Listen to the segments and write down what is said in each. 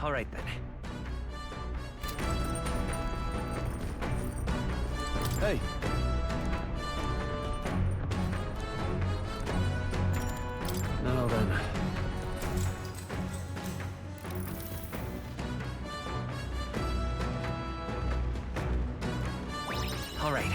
All right then. Hey! Now then. All right.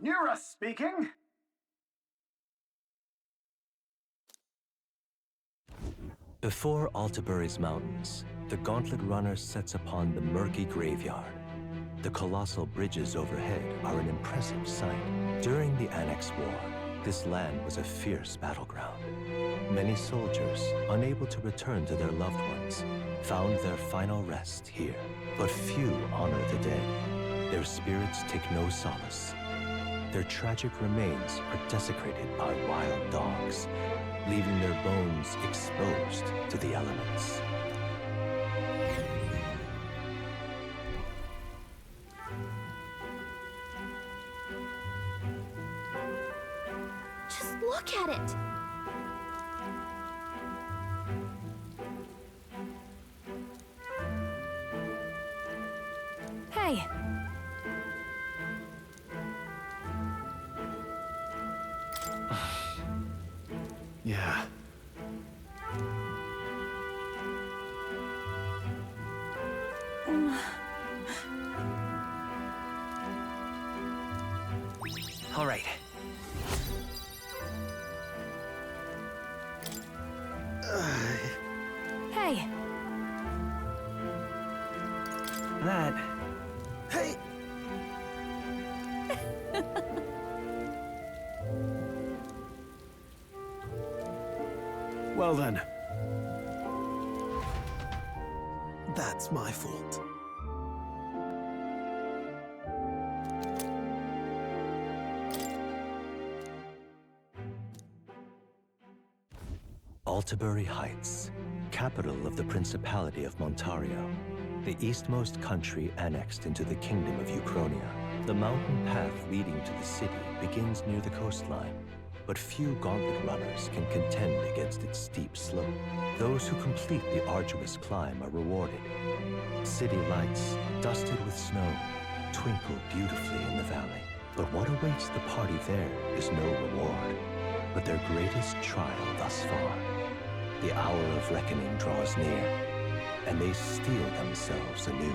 Nura speaking. Before Altabury's mountains, the Gauntlet Runner sets upon the murky graveyard. The colossal bridges overhead are an impressive sight. During the Annex War, this land was a fierce battleground. Many soldiers, unable to return to their loved ones, found their final rest here. But few honor the dead. Their spirits take no solace. Their tragic remains are desecrated by wild dogs, leaving their bones exposed to the elements. Just look at it! Hey! Yeah. All right. Hey! That... Hey! Well then. That's my fault. Altabury Heights, capital of the Principality of Montario, the eastmost country annexed into the Kingdom of Uchronia. The mountain path leading to the city begins near the coastline, but few Gauntlet runners can contend against its steep slope. Those who complete the arduous climb are rewarded. City lights, dusted with snow, twinkle beautifully in the valley. But what awaits the party there is no reward, but their greatest trial thus far. The hour of reckoning draws near, and they steel themselves anew.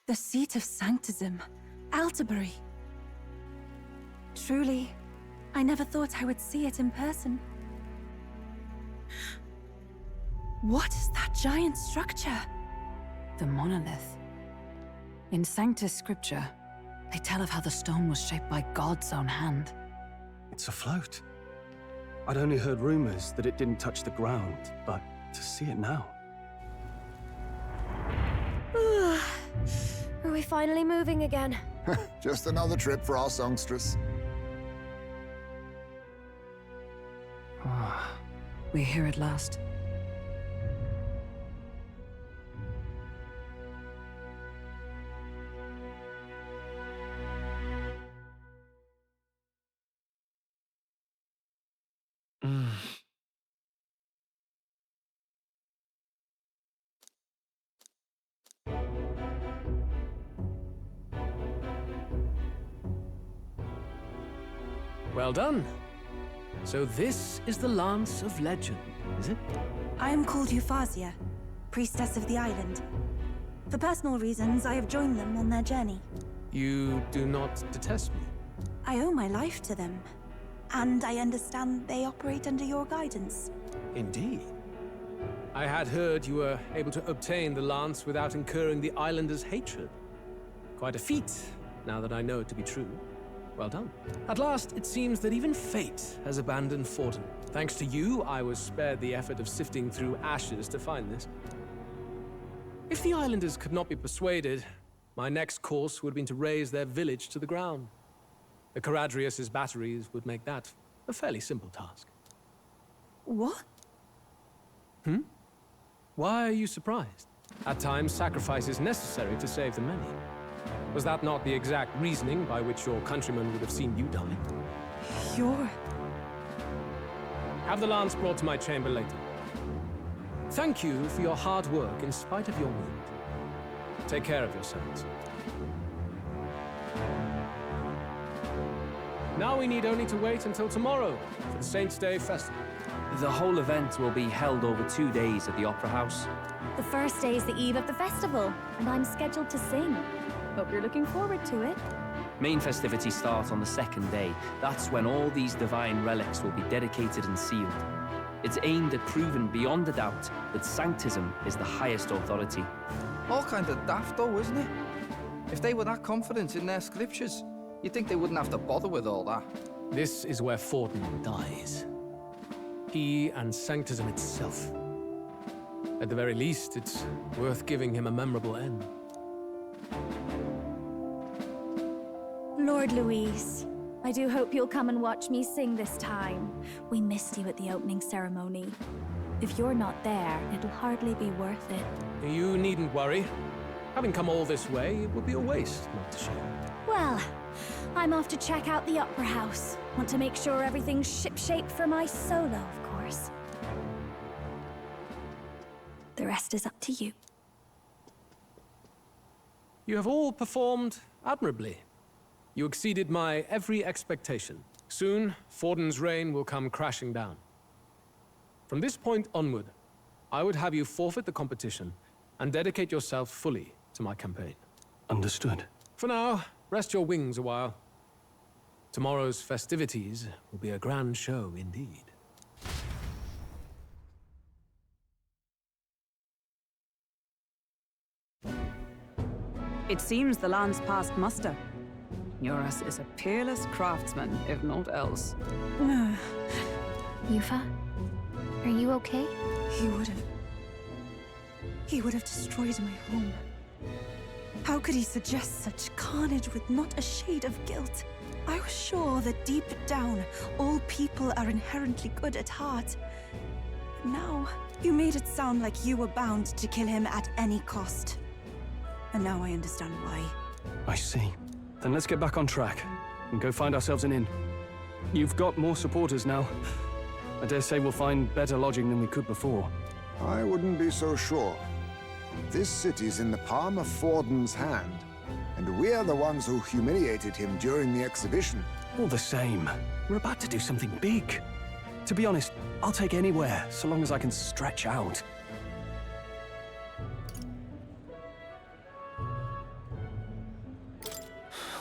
The seat of sanctism, Altabury. Truly, I never thought I would see it in person. What is that giant structure? The monolith. In Sanctus Scripture, they tell of how the stone was shaped by God's own hand. It's afloat. I'd only heard rumors that it didn't touch the ground, but to see it now. Are we finally moving again? Just another trip for our songstress. We're here at last. Well done. So this is the Lance of Legend, is it? I am called Euphazia, priestess of the island. For personal reasons, I have joined them on their journey. You do not detest me? I owe my life to them, and I understand they operate under your guidance. Indeed. I had heard you were able to obtain the lance without incurring the islanders' hatred. Quite a feat, now that I know it to be true. Well done. At last, it seems that even fate has abandoned Fortin. Thanks to you, I was spared the effort of sifting through ashes to find this. If the islanders could not be persuaded, my next course would have been to raze their village to the ground. The Caradrius's batteries would make that a fairly simple task. What? Why are you surprised? At times, sacrifice is necessary to save the many. Was that not the exact reasoning by which your countrymen would have seen you die? You're... Have the lance brought to my chamber later. Thank you for your hard work in spite of your wound. Take care of yourselves. Now we need only to wait until tomorrow for the Saints' Day festival. The whole event will be held over 2 days at the Opera House. The first day is the eve of the festival, and I'm scheduled to sing. Hope you're looking forward to it. Main festivities start on the second day. That's when all these divine relics will be dedicated and sealed. It's aimed at proving beyond a doubt that Sanctism is the highest authority. All kind of daft though, isn't it? If they were that confident in their scriptures, you'd think they wouldn't have to bother with all that. This is where Forden dies. He and Sanctism itself. At the very least, it's worth giving him a memorable end. Lord Louise, I do hope you'll come and watch me sing this time. We missed you at the opening ceremony. If you're not there, it'll hardly be worth it. You needn't worry. Having come all this way, it would be a waste not to show. Well, I'm off to check out the Opera House. Want to make sure everything's shipshape for my solo, of course. The rest is up to you. You have all performed admirably. You exceeded my every expectation. Soon, Forden's reign will come crashing down. From this point onward, I would have you forfeit the competition and dedicate yourself fully to my campaign. Understood. For now, rest your wings a while. Tomorrow's festivities will be a grand show indeed. It seems the land's passed muster. Eurus is a peerless craftsman, if not else. Yufa, are you okay? He would have destroyed my home. How could he suggest such carnage with not a shade of guilt? I was sure that deep down, all people are inherently good at heart. But now, you made it sound like you were bound to kill him at any cost. And now I understand why. I see. Then let's get back on track and go find ourselves an inn. You've got more supporters now. I dare say we'll find better lodging than we could before. I wouldn't be so sure. This city's in the palm of Forden's hand, and we're the ones who humiliated him during the exhibition. All the same, we're about to do something big. To be honest, I'll take anywhere, so long as I can stretch out.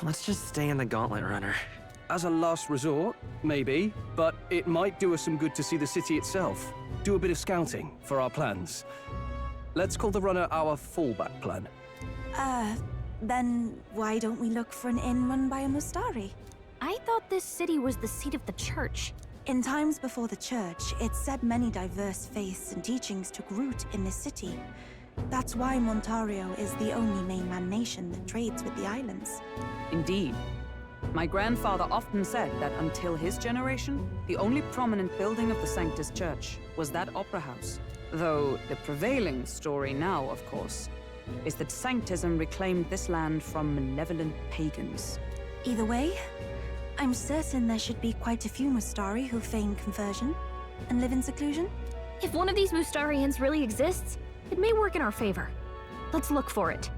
Let's just stay in the Gauntlet Runner. As a last resort, maybe, but it might do us some good to see the city itself. Do a bit of scouting for our plans. Let's call the runner our fallback plan. Then why don't we look for an inn run by a Mustari? I thought this city was the seat of the church. In times before the church, it said many diverse faiths and teachings took root in this city. That's why Montario is the only mainland nation that trades with the islands. Indeed. My grandfather often said that until his generation, the only prominent building of the Sanctus Church was that opera house. Though the prevailing story now, of course, is that Sanctism reclaimed this land from malevolent pagans. Either way, I'm certain there should be quite a few Mustari who feign conversion and live in seclusion. If one of these Mustarians really exists, it may work in our favor. Let's look for it.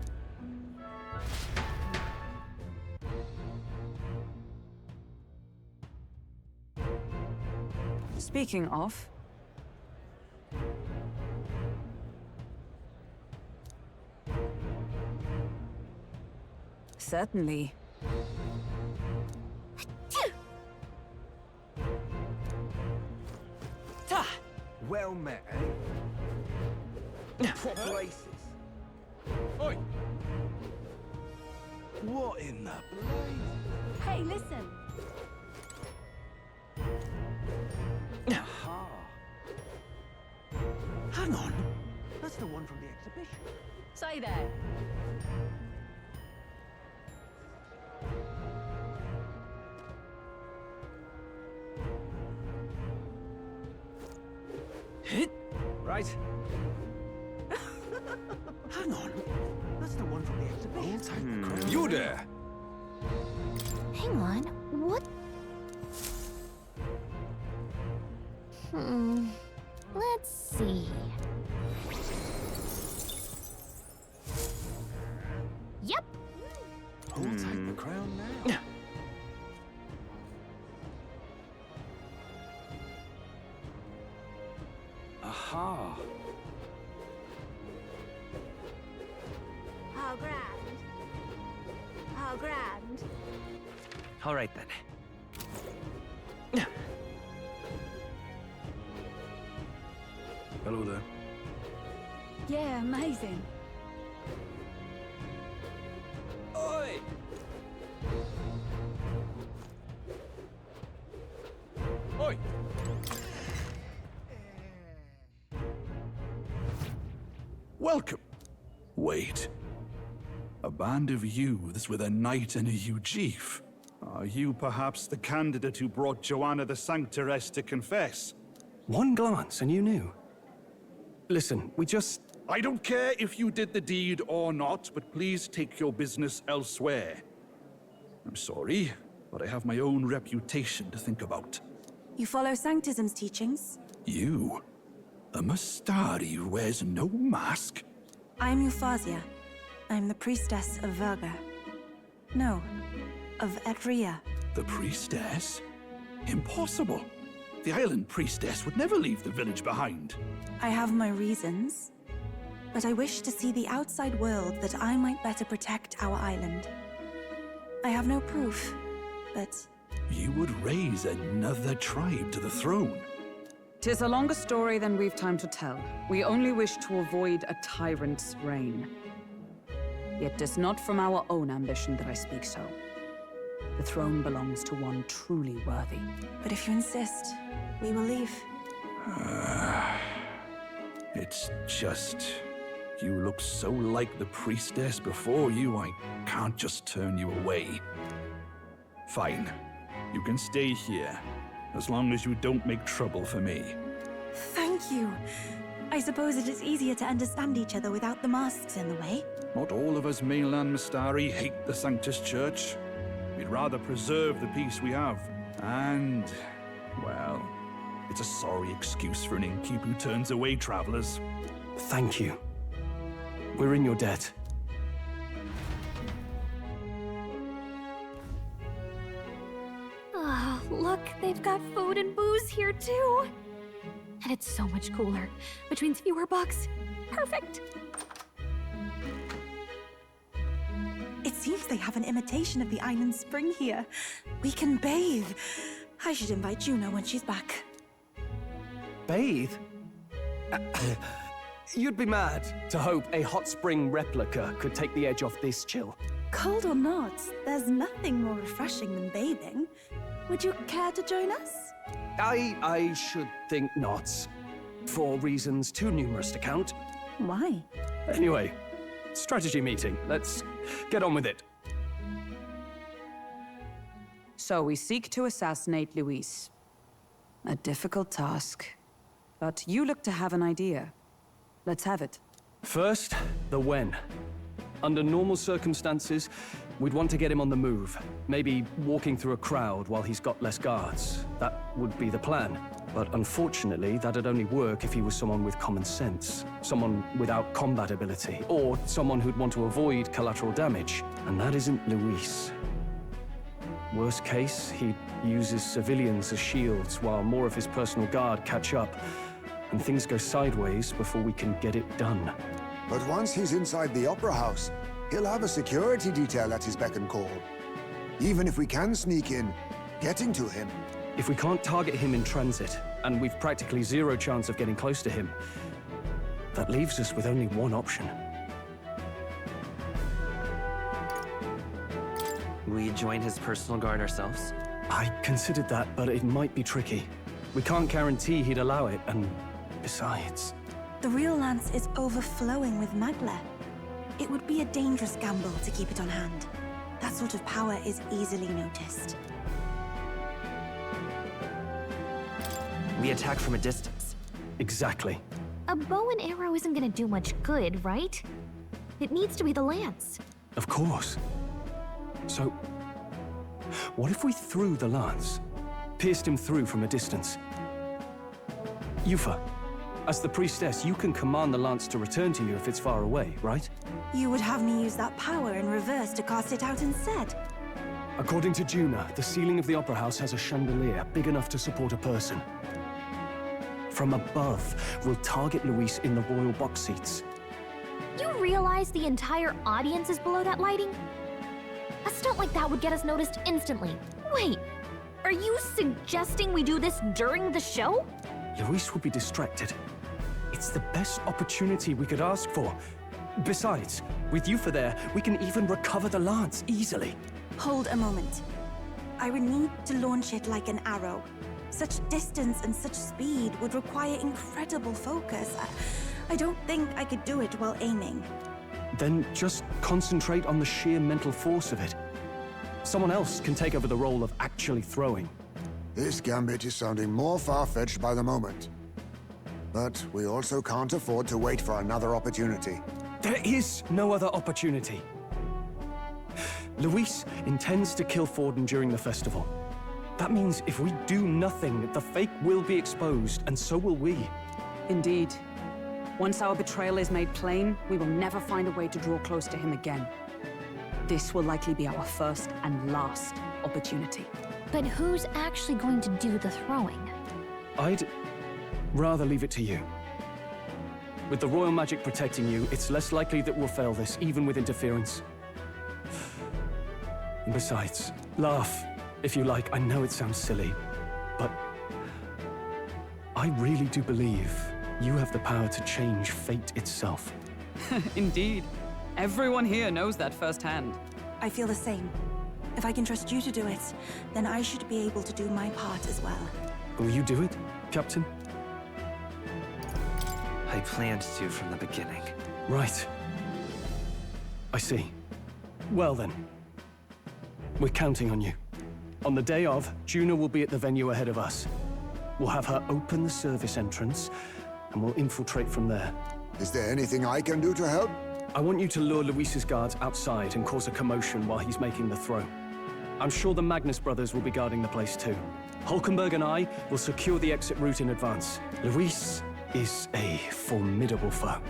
Speaking of... Certainly. Well met, eh? Proper aces. Oi! What in the blaze? Hey, listen. Aha. Hang on. That's the one from the exhibition. Say there. Right. Hang on. That's the one from the exhibition. You there! Hang on, what? Let's see. Yep. Hold tight the crown now. Aha. How grand. How grand. All right then. Hello there. Yeah, amazing. Oi! Oi! Welcome. Wait. A band of youths with a knight and a Ujif. Are you perhaps the candidate who brought Joanna the Sanctoress to confess? One glance and you knew. Listen, I don't care if you did the deed or not, but please take your business elsewhere. I'm sorry, but I have my own reputation to think about. You follow Sanctism's teachings? You? A Mustari who wears no mask? I'm Euphausia. I'm the priestess of Verga. No, of Etria. The priestess? Impossible. The island priestess would never leave the village behind. I have my reasons, but I wish to see the outside world that I might better protect our island. I have no proof, but... You would raise another tribe to the throne. 'Tis a longer story than we've time to tell. We only wish to avoid a tyrant's reign. Yet 'tis not from our own ambition that I speak so. The throne belongs to one truly worthy. But if you insist, we will leave. It's just... You look so like the priestess before you, I can't just turn you away. Fine. You can stay here, as long as you don't make trouble for me. Thank you. I suppose it is easier to understand each other without the masks in the way. Not all of us mainland Mistari hate the Sanctus Church. We'd rather preserve the peace we have. And, well, it's a sorry excuse for an innkeep who turns away travelers. Thank you. We're in your debt. Ah, look, they've got food and booze here too. And it's so much cooler, which means fewer bugs. Perfect. It seems they have an imitation of the island spring here. We can bathe. I should invite Juno when she's back. Bathe? You'd be mad to hope a hot spring replica could take the edge off this chill. Cold or not, there's nothing more refreshing than bathing. Would you care to join us? I should think not. For reasons too numerous to count. Why? Anyway, strategy meeting. Let's get on with it. So we seek to assassinate Luis. A difficult task. But you look to have an idea. Let's have it. First, the when. Under normal circumstances, we'd want to get him on the move. Maybe walking through a crowd while he's got less guards. That would be the plan. But unfortunately, that'd only work if he was someone with common sense. Someone without combat ability. Or someone who'd want to avoid collateral damage. And that isn't Luis. Worst case, he'd use his civilians as shields while more of his personal guard catch up. And things go sideways before we can get it done. But once he's inside the Opera House, he'll have a security detail at his beck and call. Even if we can sneak in, getting to him. If we can't target him in transit, and we've practically zero chance of getting close to him, that leaves us with only one option. We join his personal guard ourselves? I considered that, but it might be tricky. We can't guarantee he'd allow it, and besides... The real lance is overflowing with magla. It would be a dangerous gamble to keep it on hand. That sort of power is easily noticed. We attack from a distance. Exactly. A bow and arrow isn't gonna do much good, right? It needs to be the lance. Of course. So, what if we threw the lance? Pierced him through from a distance? Yufa, as the priestess, you can command the lance to return to you if it's far away, right? You would have me use that power in reverse to cast it out instead. According to Juna, the ceiling of the Opera House has a chandelier big enough to support a person. From above, we'll target Luis in the royal box seats. You realize the entire audience is below that lighting? A stunt like that would get us noticed instantly. Wait, are you suggesting we do this during the show? Luis would be distracted. It's the best opportunity we could ask for. Besides, with Yufa there, we can even recover the lance easily. Hold a moment. I would need to launch it like an arrow. Such distance and such speed would require incredible focus. I don't think I could do it while aiming. Then just concentrate on the sheer mental force of it. Someone else can take over the role of actually throwing. This gambit is sounding more far-fetched by the moment. But we also can't afford to wait for another opportunity. There is no other opportunity. Luis intends to kill Forden during the festival. That means if we do nothing, the fake will be exposed, and so will we. Indeed. Once our betrayal is made plain, we will never find a way to draw close to him again. This will likely be our first and last opportunity. But who's actually going to do the throwing? I'd rather leave it to you. With the royal magic protecting you, it's less likely that we'll fail this, even with interference. And besides, laugh, if you like. I know it sounds silly, but I really do believe you have the power to change fate itself. Indeed. Everyone here knows that firsthand. I feel the same. If I can trust you to do it, then I should be able to do my part as well. Will you do it, Captain? I planned to from the beginning. Right. I see. Well then. We're counting on you. On the day of, Juna will be at the venue ahead of us. We'll have her open the service entrance, and we'll infiltrate from there. Is there anything I can do to help? I want you to lure Luis's guards outside and cause a commotion while he's making the throw. I'm sure the Magnus brothers will be guarding the place too. Hulkenberg and I will secure the exit route in advance. Luis is a formidable foe.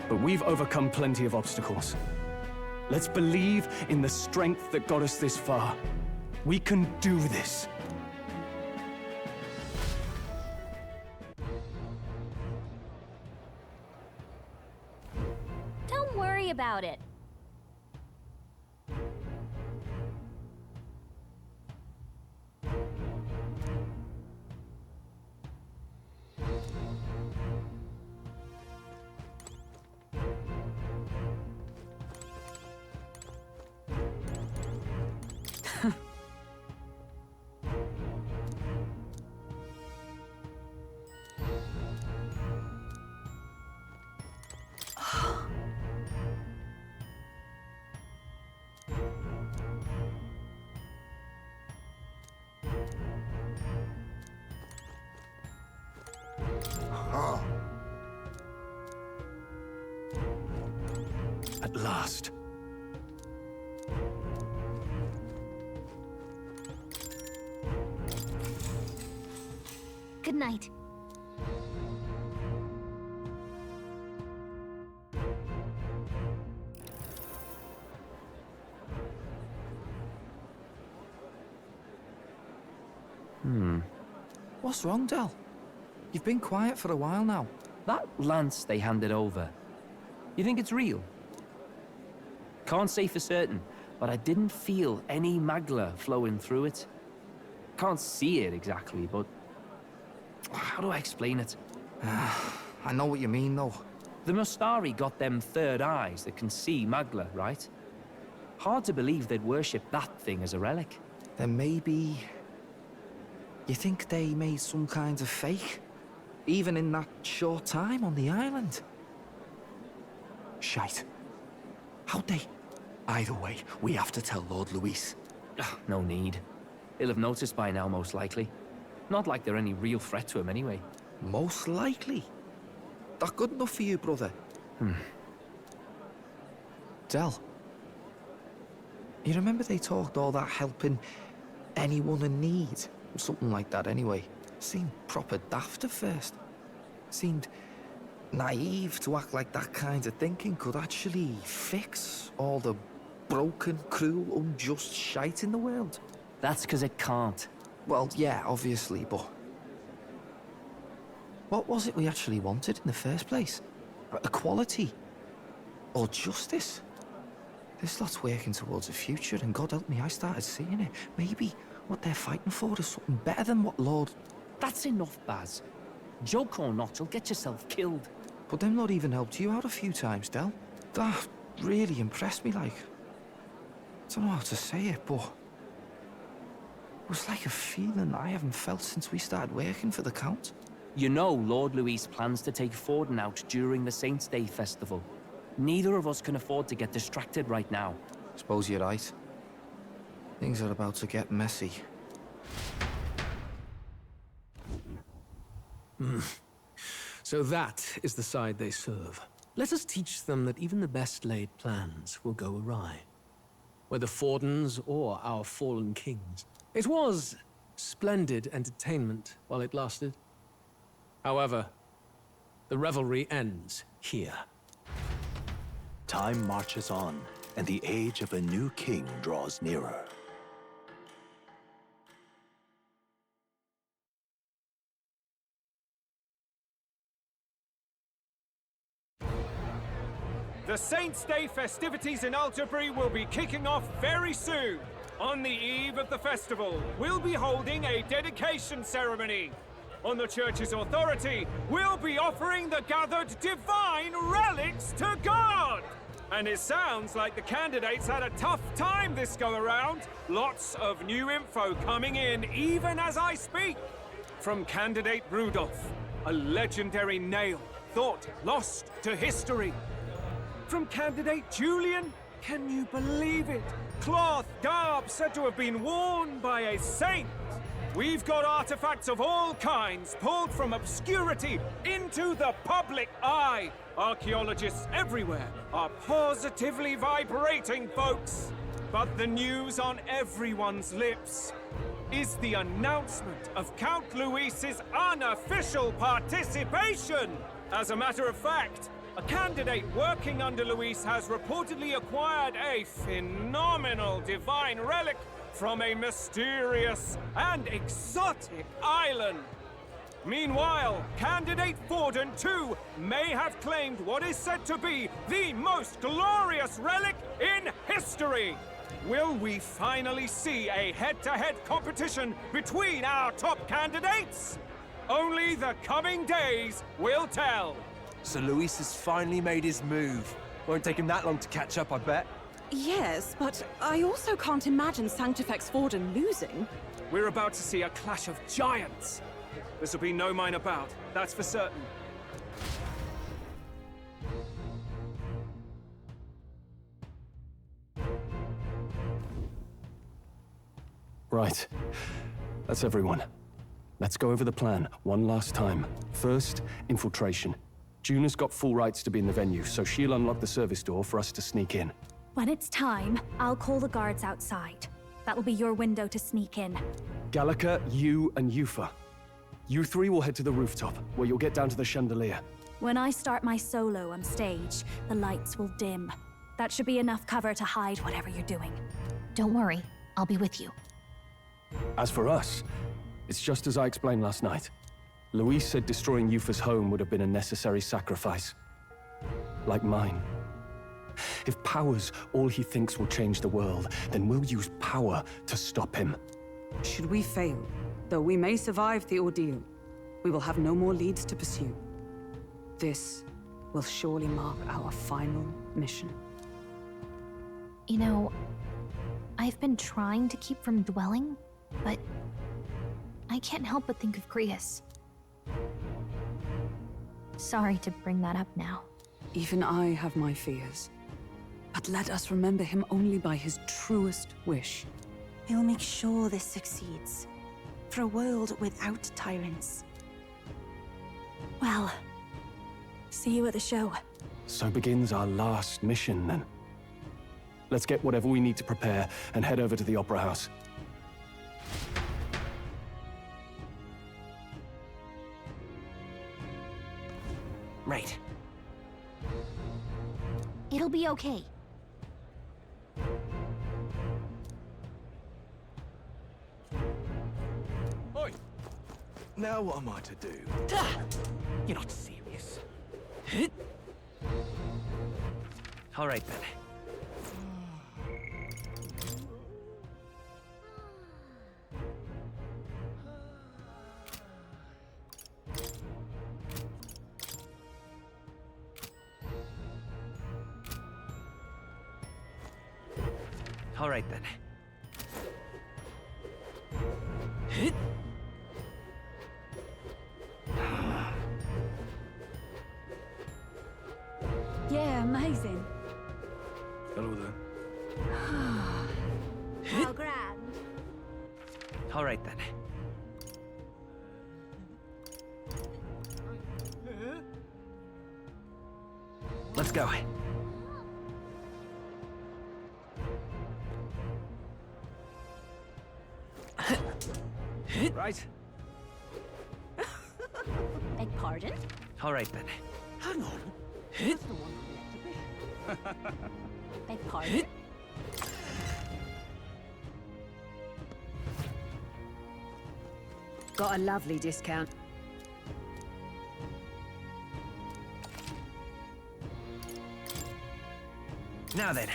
But we've overcome plenty of obstacles. Let's believe in the strength that got us this far. We can do this. Don't worry about it. At last. Good night. What's wrong, Del? You've been quiet for a while now. That lance they handed over, you think it's real? Can't say for certain, but I didn't feel any magla flowing through it. Can't see it exactly, but how do I explain it? I know what you mean, though. The Mustari got them third eyes that can see magla, right? Hard to believe they'd worship that thing as a relic. Then maybe... You think they made some kind of fake? Even in that short time on the island? Shite. How'd they? Either way, we have to tell Lord Luis. No need. He'll have noticed by now, most likely. Not like they're any real threat to him anyway. Most likely. That good enough for you, brother? Del, you remember they talked all that helping anyone in need? Something like that anyway. Seemed proper daft at first. Seemed naive to act like that kind of thinking could actually fix all the broken, cruel, unjust shite in the world. That's because it can't. Well, yeah, obviously, but what was it we actually wanted in the first place? Equality? Or justice? This lot's working towards a future, and God help me, I started seeing it. Maybe what they're fighting for is something better than what Lord... That's enough, Baz. Joke or not, you'll get yourself killed. But them not even helped you out a few times, Del. That really impressed me, like... I don't know how to say it, but... It was like a feeling I haven't felt since we started working for the Count. You know Lord Luis plans to take Forden out during the Saints' Day festival. Neither of us can afford to get distracted right now. Suppose you're right. Things are about to get messy. So that is the side they serve. Let us teach them that even the best laid plans will go awry. Whether Fordens or our fallen kings. It was splendid entertainment while it lasted. However, the revelry ends here. Time marches on, and the age of a new king draws nearer. The Saints' Day festivities in Alderbury will be kicking off very soon. On the eve of the festival, we'll be holding a dedication ceremony. On the church's authority, we'll be offering the gathered divine relics to God! And it sounds like the candidates had a tough time this go-around. Lots of new info coming in even as I speak. From candidate Rudolph, a legendary nail thought lost to history. From candidate Julian, can you believe it? Cloth garb said to have been worn by a saint. We've got artifacts of all kinds pulled from obscurity into the public eye. Archaeologists everywhere are positively vibrating, folks. But the news on everyone's lips is the announcement of Count Luis's unofficial participation. As a matter of fact, a candidate working under Luis has reportedly acquired a phenomenal divine relic from a mysterious and exotic island. Meanwhile, candidate Forden, too, may have claimed what is said to be the most glorious relic in history. Will we finally see a head-to-head competition between our top candidates? Only the coming days will tell. So Luis has finally made his move. Won't take him that long to catch up, I bet. Yes, but I also can't imagine Sanctifex Forden losing. We're about to see a clash of giants. This will be no mine about, that's for certain. Right. That's everyone. Let's go over the plan one last time. First, infiltration. Juna's got full rights to be in the venue, so she'll unlock the service door for us to sneak in. When it's time, I'll call the guards outside. That'll be your window to sneak in. Gallica, you, and Yufa. You three will head to the rooftop, where you'll get down to the chandelier. When I start my solo on stage, the lights will dim. That should be enough cover to hide whatever you're doing. Don't worry, I'll be with you. As for us, it's just as I explained last night. Luis said destroying Yufa's home would have been a necessary sacrifice. Like mine. If power's all he thinks will change the world, then we'll use power to stop him. Should we fail, though we may survive the ordeal, we will have no more leads to pursue. This will surely mark our final mission. You know, I've been trying to keep from dwelling, but I can't help but think of Grius. Sorry to bring that up now. Even I have my fears. But let us remember him only by his truest wish. We'll make sure this succeeds. For a world without tyrants. Well, see you at the show. So begins our last mission, then. Let's get whatever we need to prepare and head over to the Opera House. Right. It'll be okay. Oi! Now what am I to do? You're not serious. All right, then. All right, then. Yeah, amazing. Hello there. How grand. All right, then. Let's go. Right. Beg pardon? All right, then. Hang on. Beg pardon? Got a lovely discount. Now then.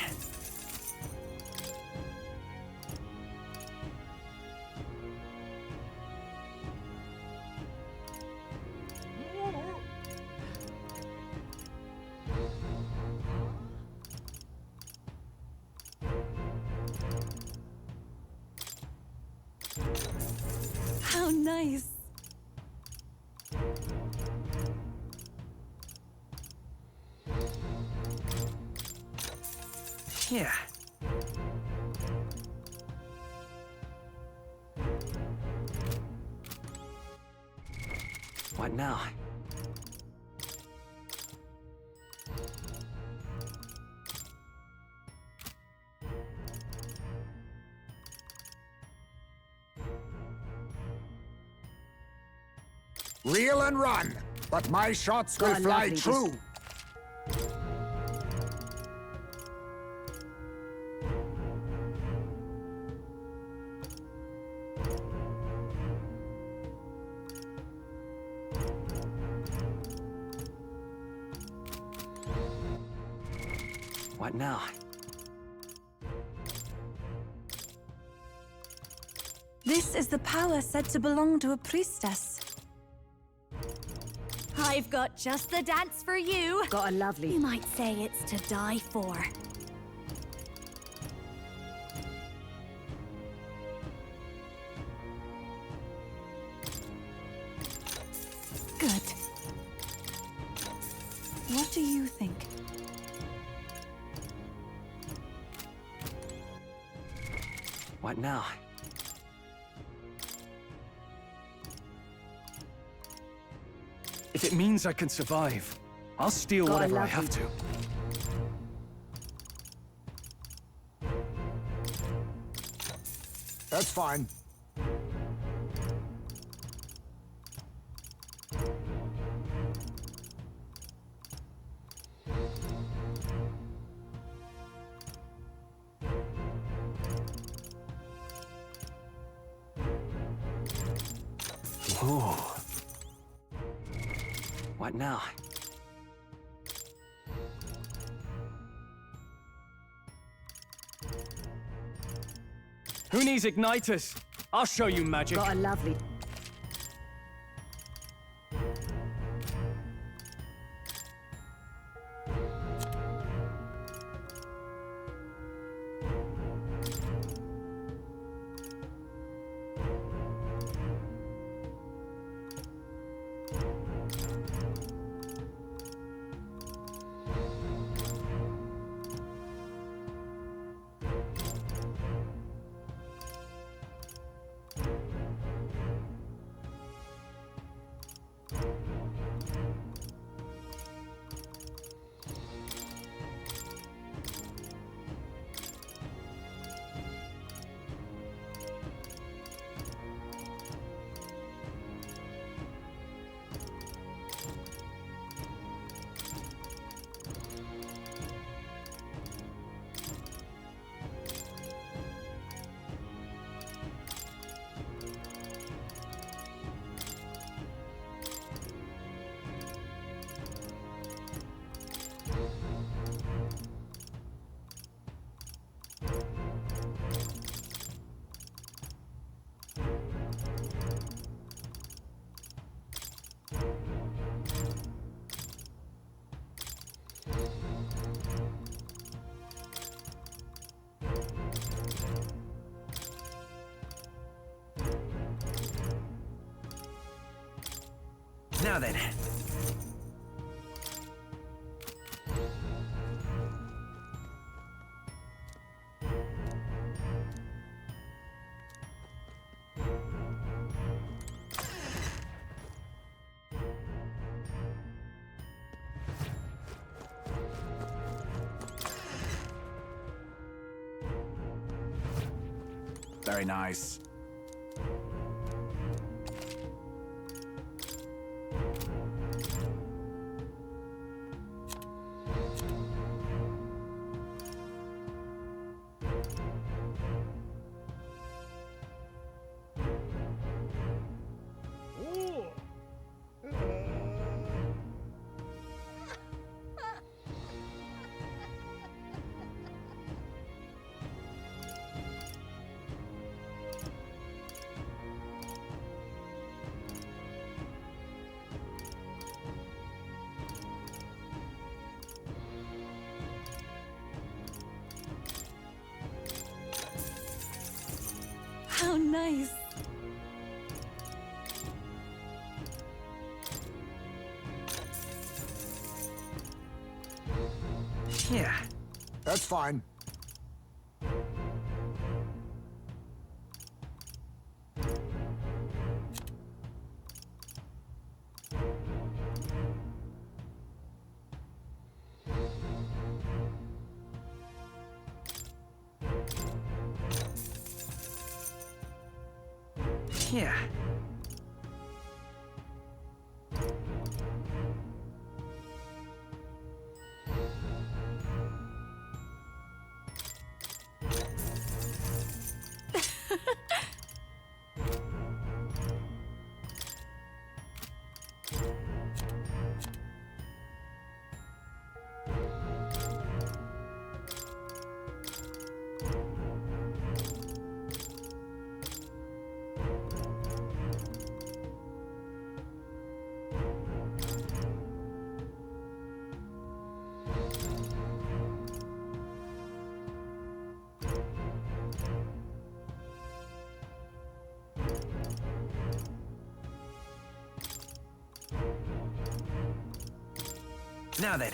How nice. Yeah. What now? Reel and run, but my shots will fly true. What now? This is the power said to belong to a priestess. I've got just the dance for you. Got a lovely... You might say it's to die for. Good. What do you think? What now? If it means I can survive, I'll steal whatever I have to. That's fine. Ooh. What now? Who needs igniters? I'll show you magic. Got a lovely... Now then. Very nice. How nice. Yeah. That's fine. Yeah. Now then.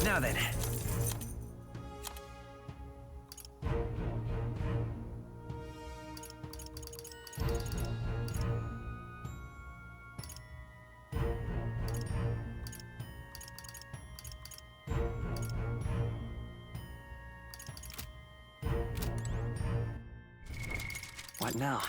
Now then. What now?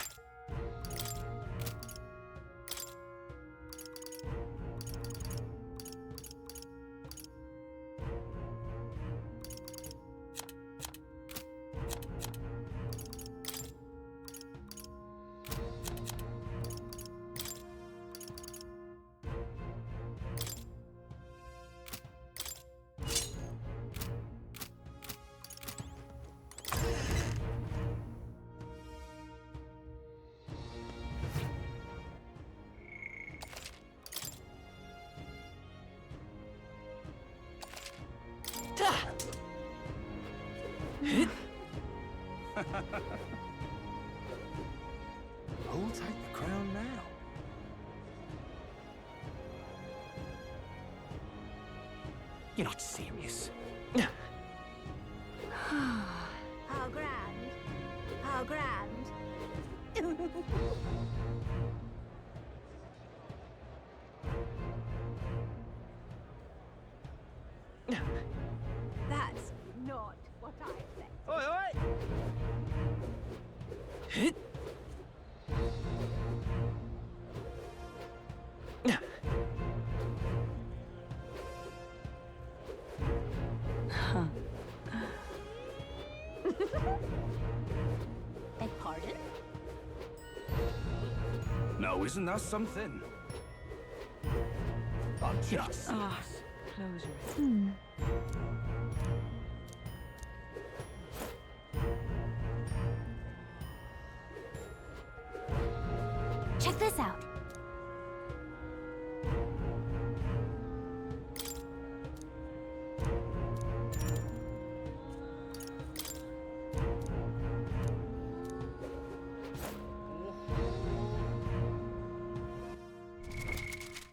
Who'll take the crown now? You're not serious. How grand. How grand. That's not what I said. Oi, oi! Beg pardon? Now, isn't that something? I'm just... Closure. Check this out.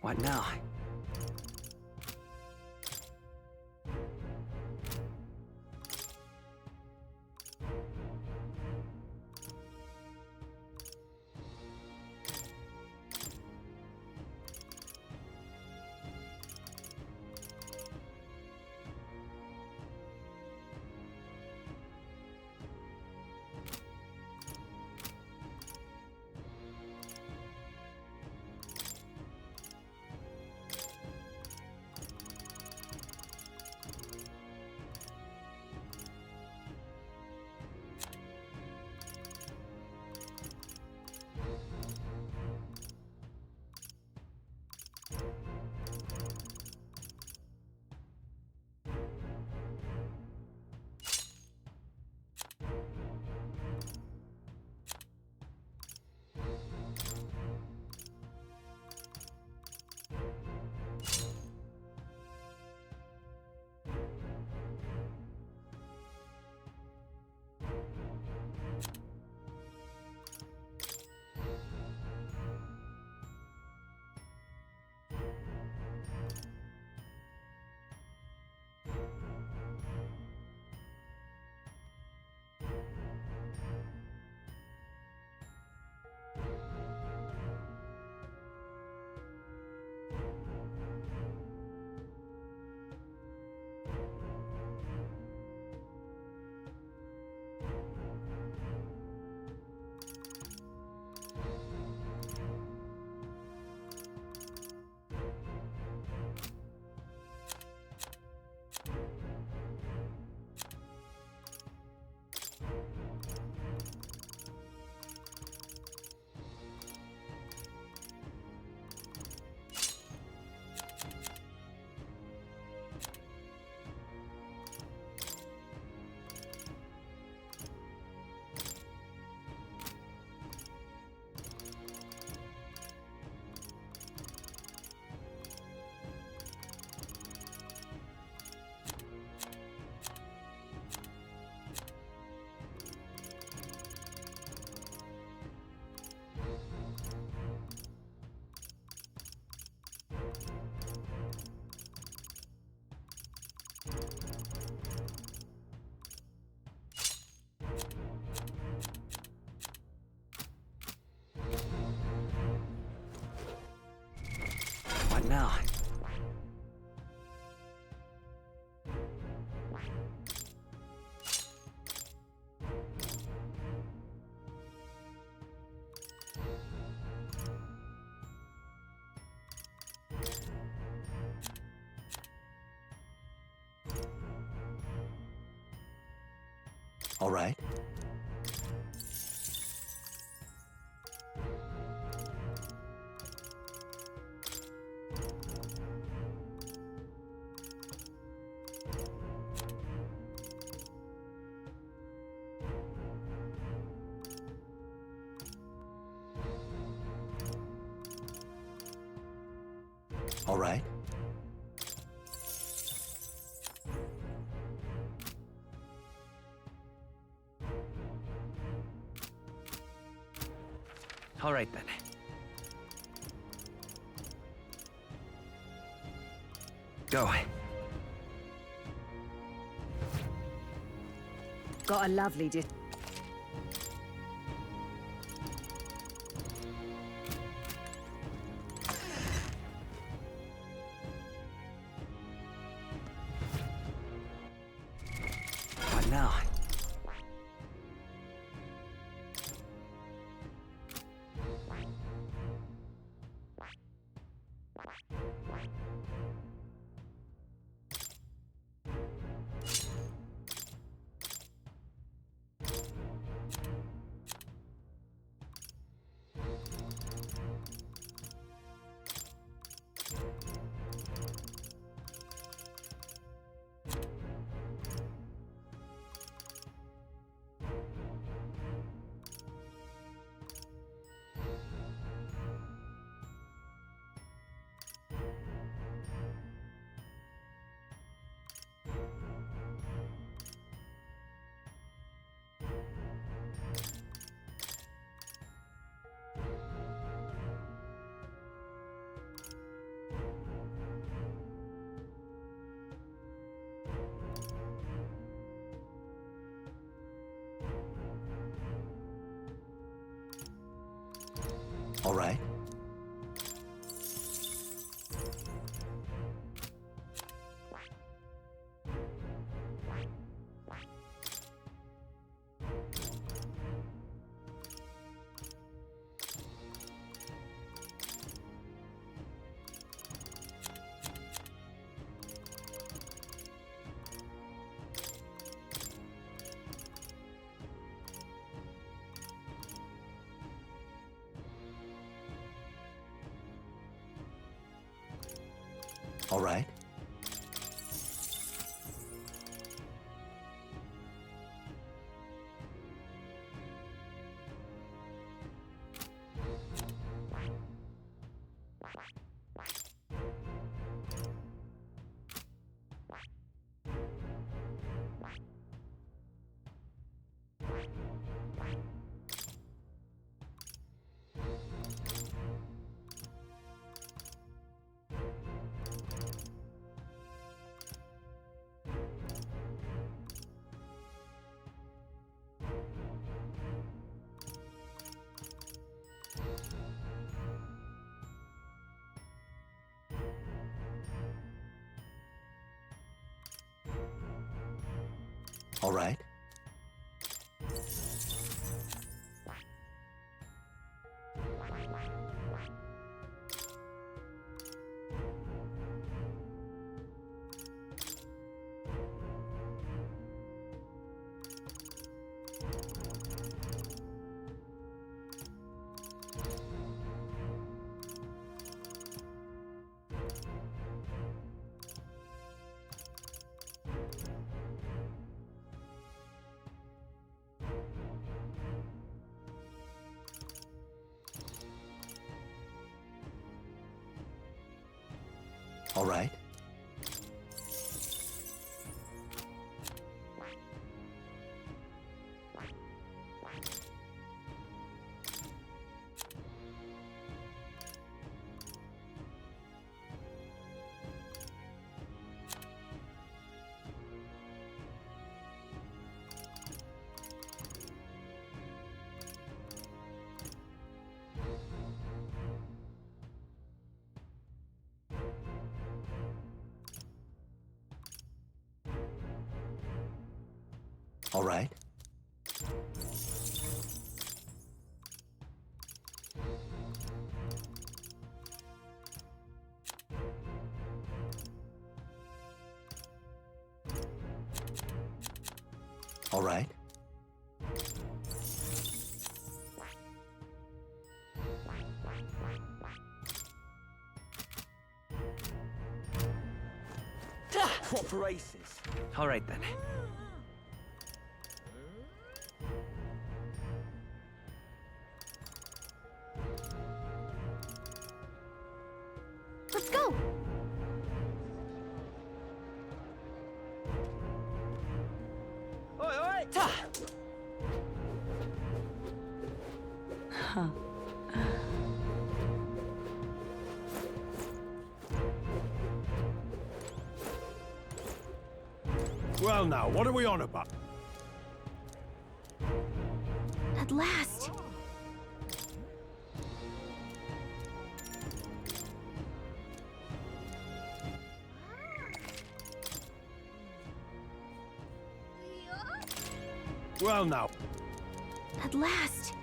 What now? What now? All right. All right. All right, then. Go. Got a lovely What now? All right. All right. All right. All right. All right. All right. Proper aces. All right then. Let's go! Oi, oi! Huh. Well now, what are we on about? At last! Well now. At last!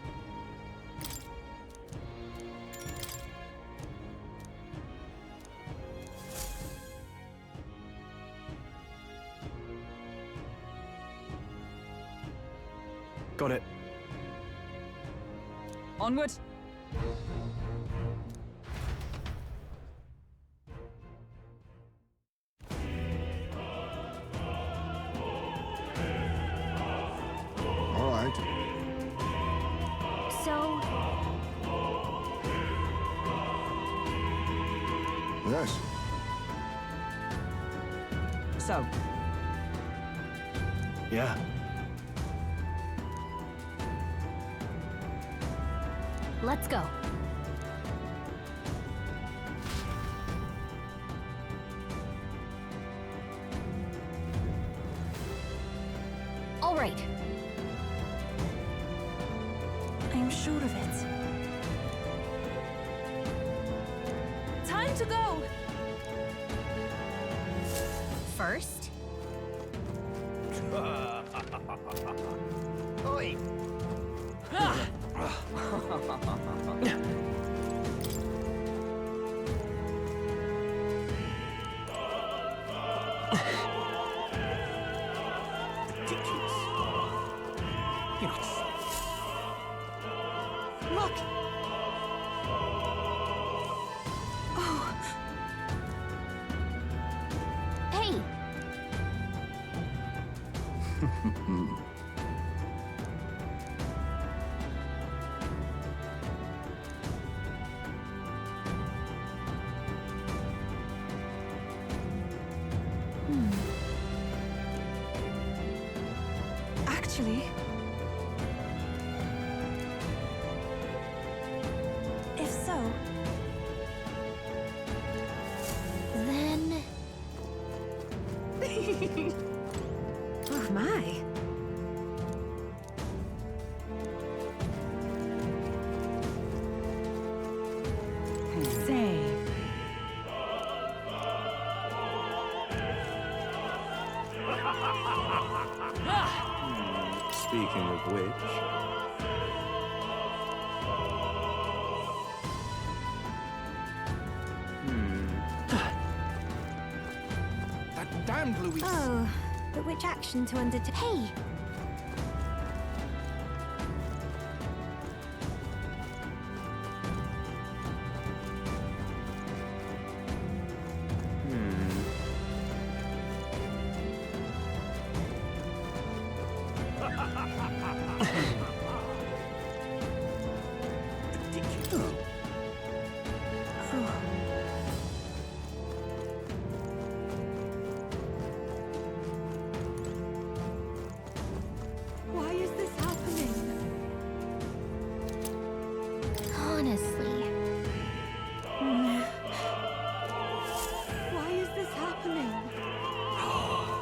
Got it. Onward! All right. So, Yes. So, Yeah. let's go. All right. I am sure of it. to go! First? Oi! Ridiculous. You're not serious. Look! Oh, Hey! actually... If so... Then... Oh my. Say. Speaking of which... That damned Louis. Oh, but which action to undertake? Hey! Ridiculous. Why is this happening? Honestly. Why is this happening? Oh.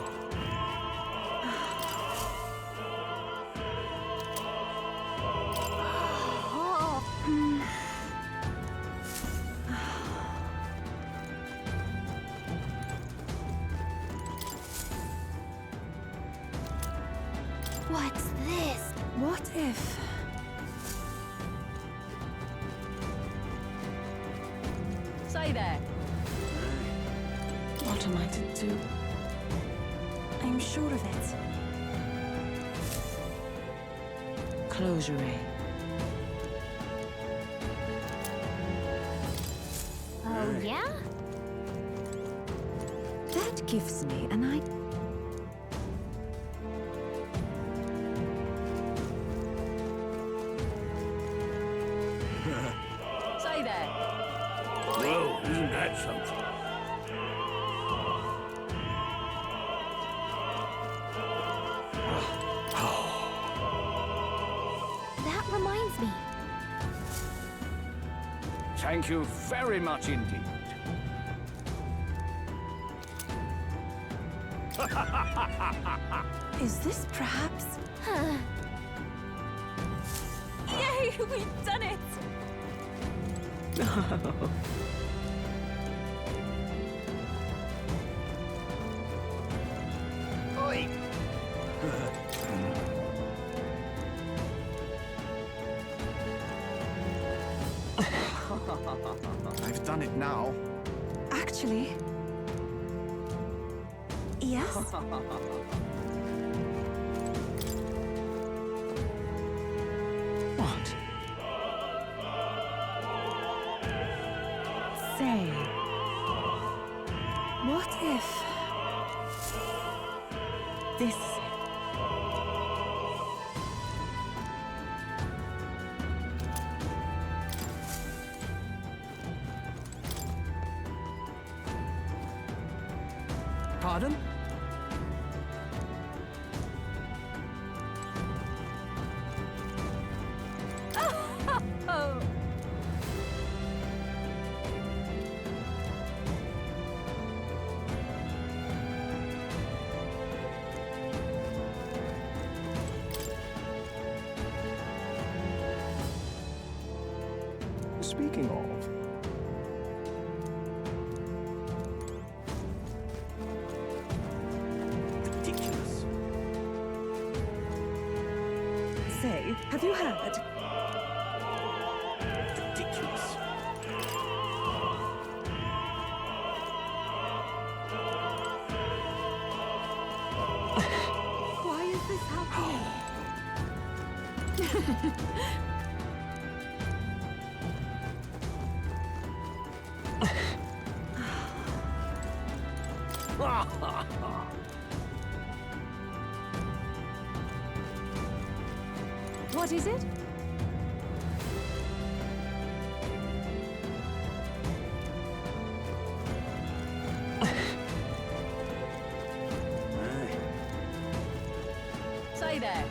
What's this? What if... Say there. What am I to do? I'm sure of it. Close your eye. Oh, yeah? That gives me an idea. Say there. Well, isn't that something? That reminds me. Thank you very much indeed. Is this perhaps... Yay! We've done it! Oi! I've done it now. Actually... Yes? What? Say. What if... This is it. Pardon? Oh! Speaking of... Ridiculous. Why is this happening? What is it? Say there.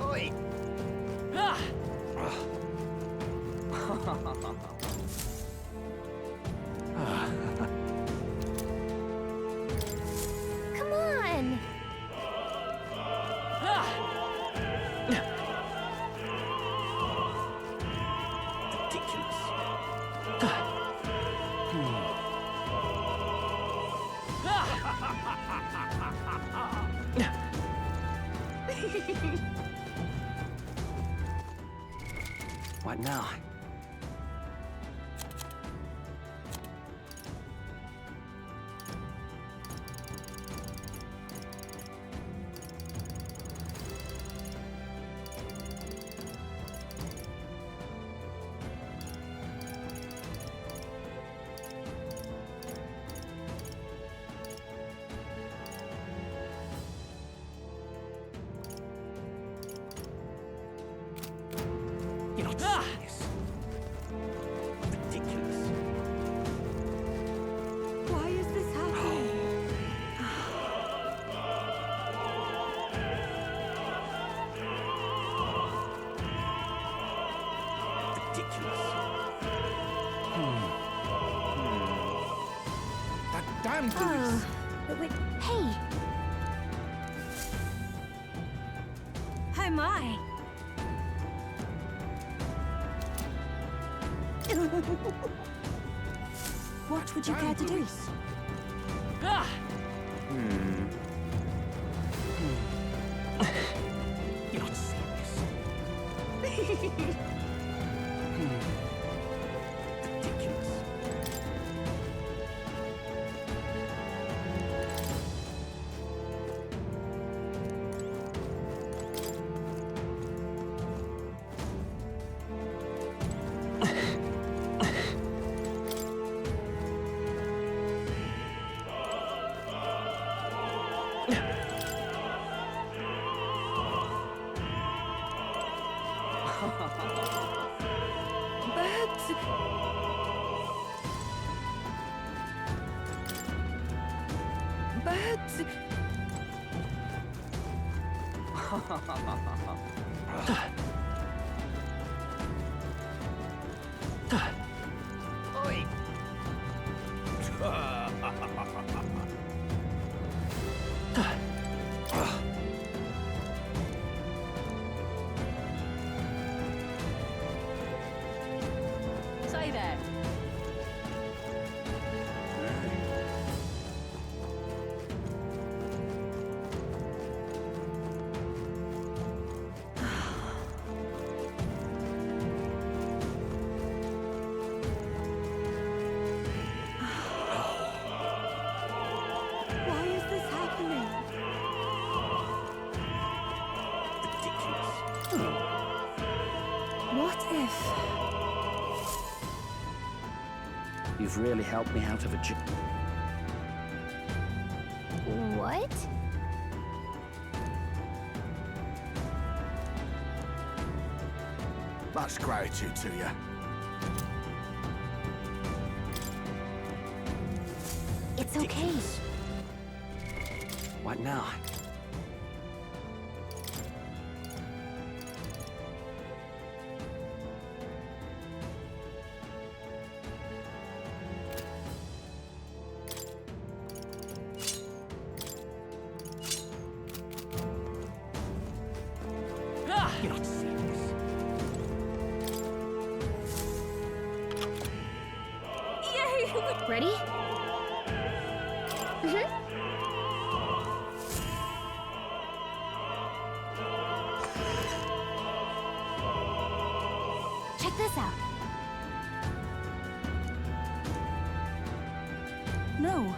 Oi! Come on! What now? You're not serious. Ridiculous. Why is this happening? Ridiculous. That damn grease! Oh, but wait, hey! Oh my! What would you care to do? You're not serious. Ridiculous. But... Oi! Say there. Why is this happening? What if... You've really helped me out of a What? Much gratitude to you. It's okay. What now? You're not serious. Yay! Ready? Check this out. No.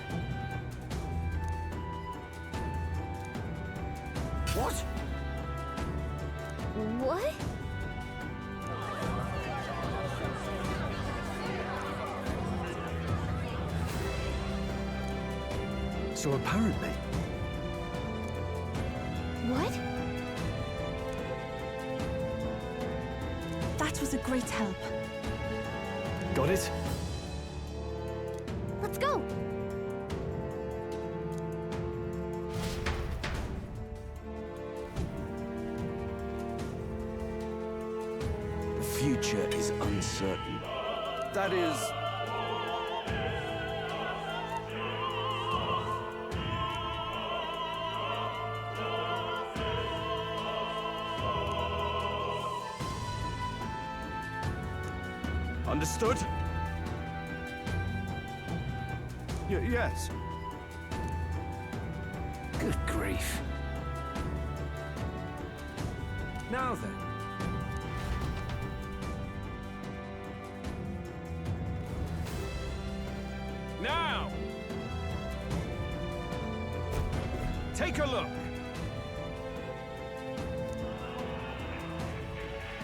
What? What? So apparently... What? That was a great help. Got it? Let's go. The future is uncertain. That is... Understood? Yes. Good grief. Now then. Now! Take a look.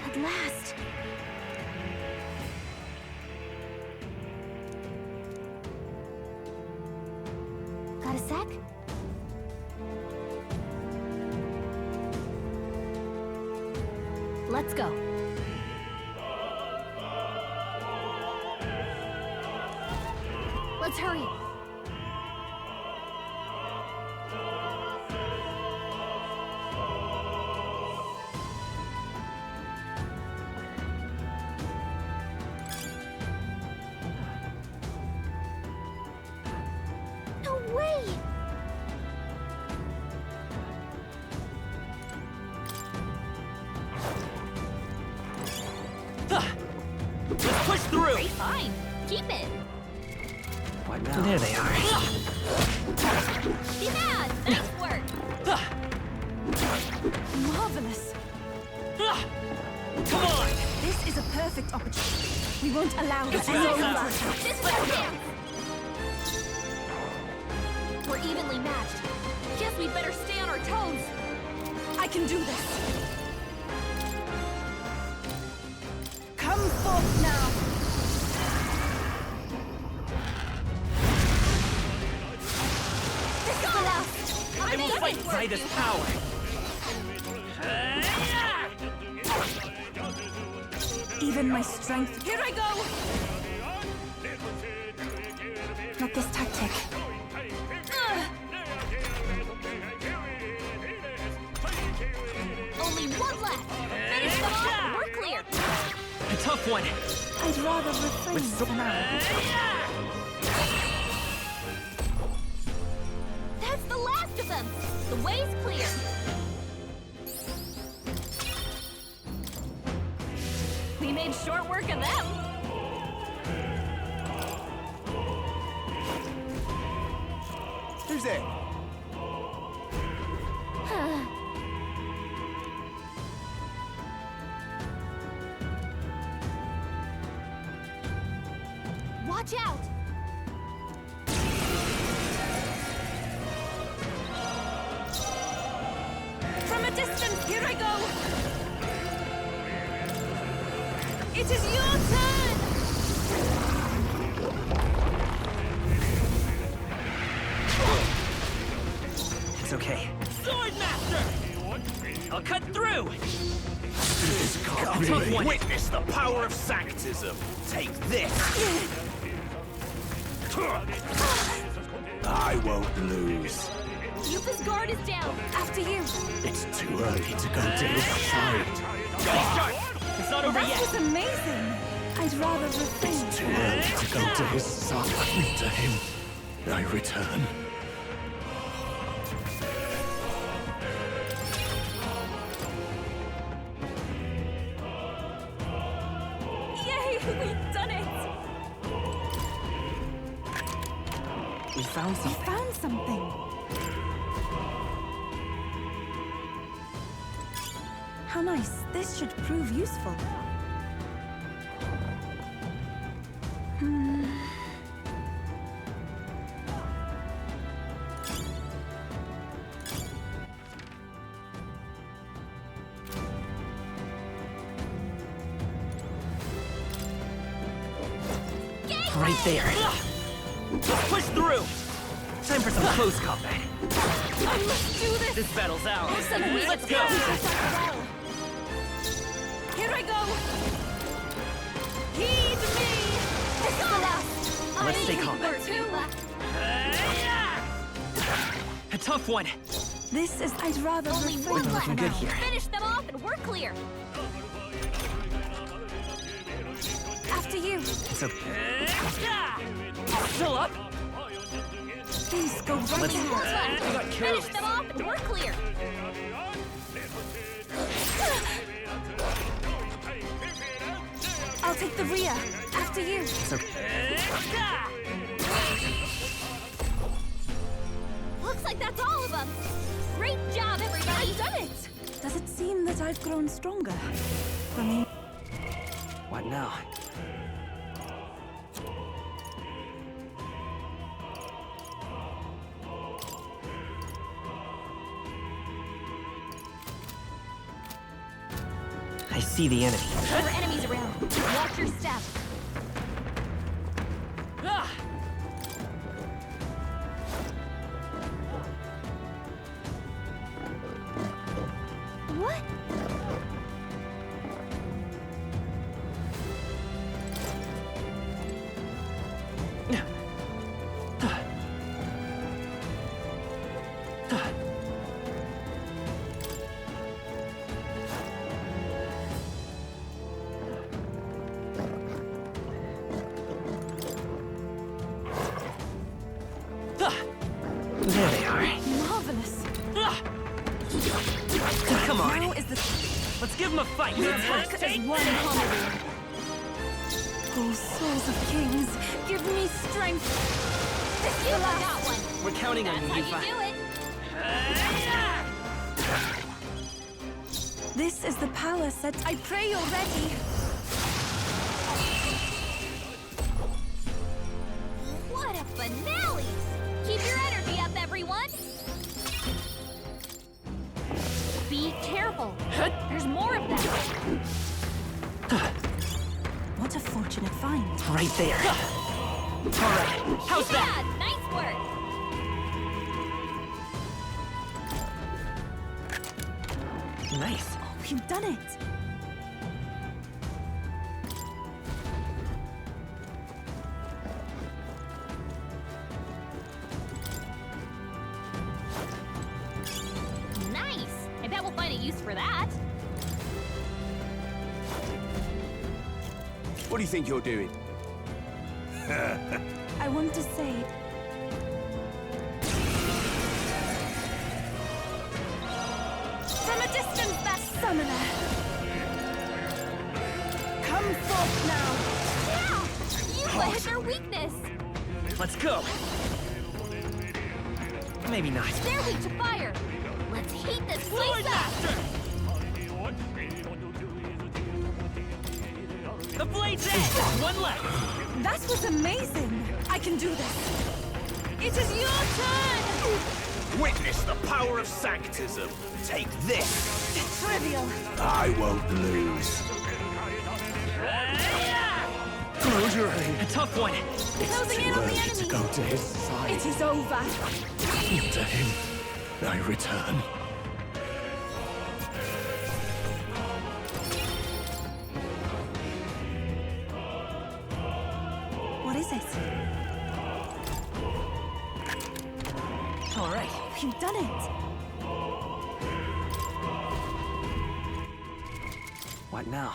At last. Got a sec? Let's go. Let's hurry. No way! Let's push through! Great find. Keep it. What now? There they are. Dad, nice work. Marvelous. Come on! This is a perfect opportunity. We won't allow It's any over. counterattack. This is our chance. We're evenly matched. Guess we better stay on our toes. I can do this. Come forth now. This is the last. I will fight by this power! Even my strength. Here I go. Not this tactic. Only one left. Finish them off. We're clear. A tough one! I'd rather refrain for now. That's the last of them. The way's clear. We made short work of them. Who's there? Watch out! From a distance, here I go. It is your turn. It's okay. Swordmaster! I'll cut through! Tough one. Witness the power of Sanctism. Take this. I won't lose. Yuppa's guard is down. After you. It's too early to go to his side. It's not over That yet! was amazing. I'd rather refrain. It's too early to go to his side. To him, I return. Yay, we've done it. We found We something. found something. How nice. This should prove useful. Right there. Let's push through! Time for some close combat. I must do this! This battle's ours. Let's go! Here I go! Heed me! This is the last! Let's stay calm. A tough one. This is... I'd rather Only refrain one for left. good now. here. Finish them off and we're clear. After you. It's okay. Still up? Please go right Let's- ahead. I got careless. Finish them off and we're clear. I'll take the rear. After you. It's okay. Looks like that's all of them. Great job, everybody. I've done it! Does it seem that I've grown stronger? I mean... What now? I see the enemy. There are enemies around. Watch your step. What? There they are. Marvelous! Come on. Now is the... Let's give them a fight. The attack is one comedy. Oh, souls of kings, give me strength! This is the Got last! one. We're counting on That's you, how Yufa. you do it. This is the power set. I pray you're ready. What a finale! Keep your energy up, everyone. Be careful. There's more of them. What a fortunate find. Right there. All right. How's that? Yeah, nice work. Nice. Oh, you've done it. Nice. I bet we'll find a use for that. What do you think you're doing? I want to say... From a distance, that summoner! Come forth now! Yeah! You hit their weakness. Let's go. Maybe not. They're weak to fire. Let's heat this place up. The blade's edge. One left. That was amazing! I can do this! It is your turn! Witness the power of sanctism. Take this. It's trivial! I won't lose. Close your eyes. A tough one. Closing in on the enemy! To go to his side. It is over! To him, I return. What is it? All right. You've done it! What now?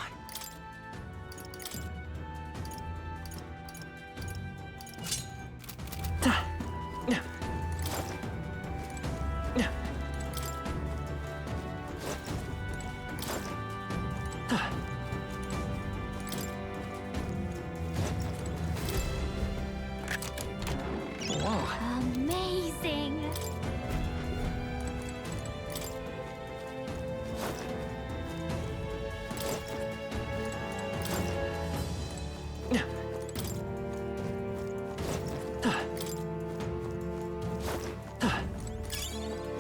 Amazing.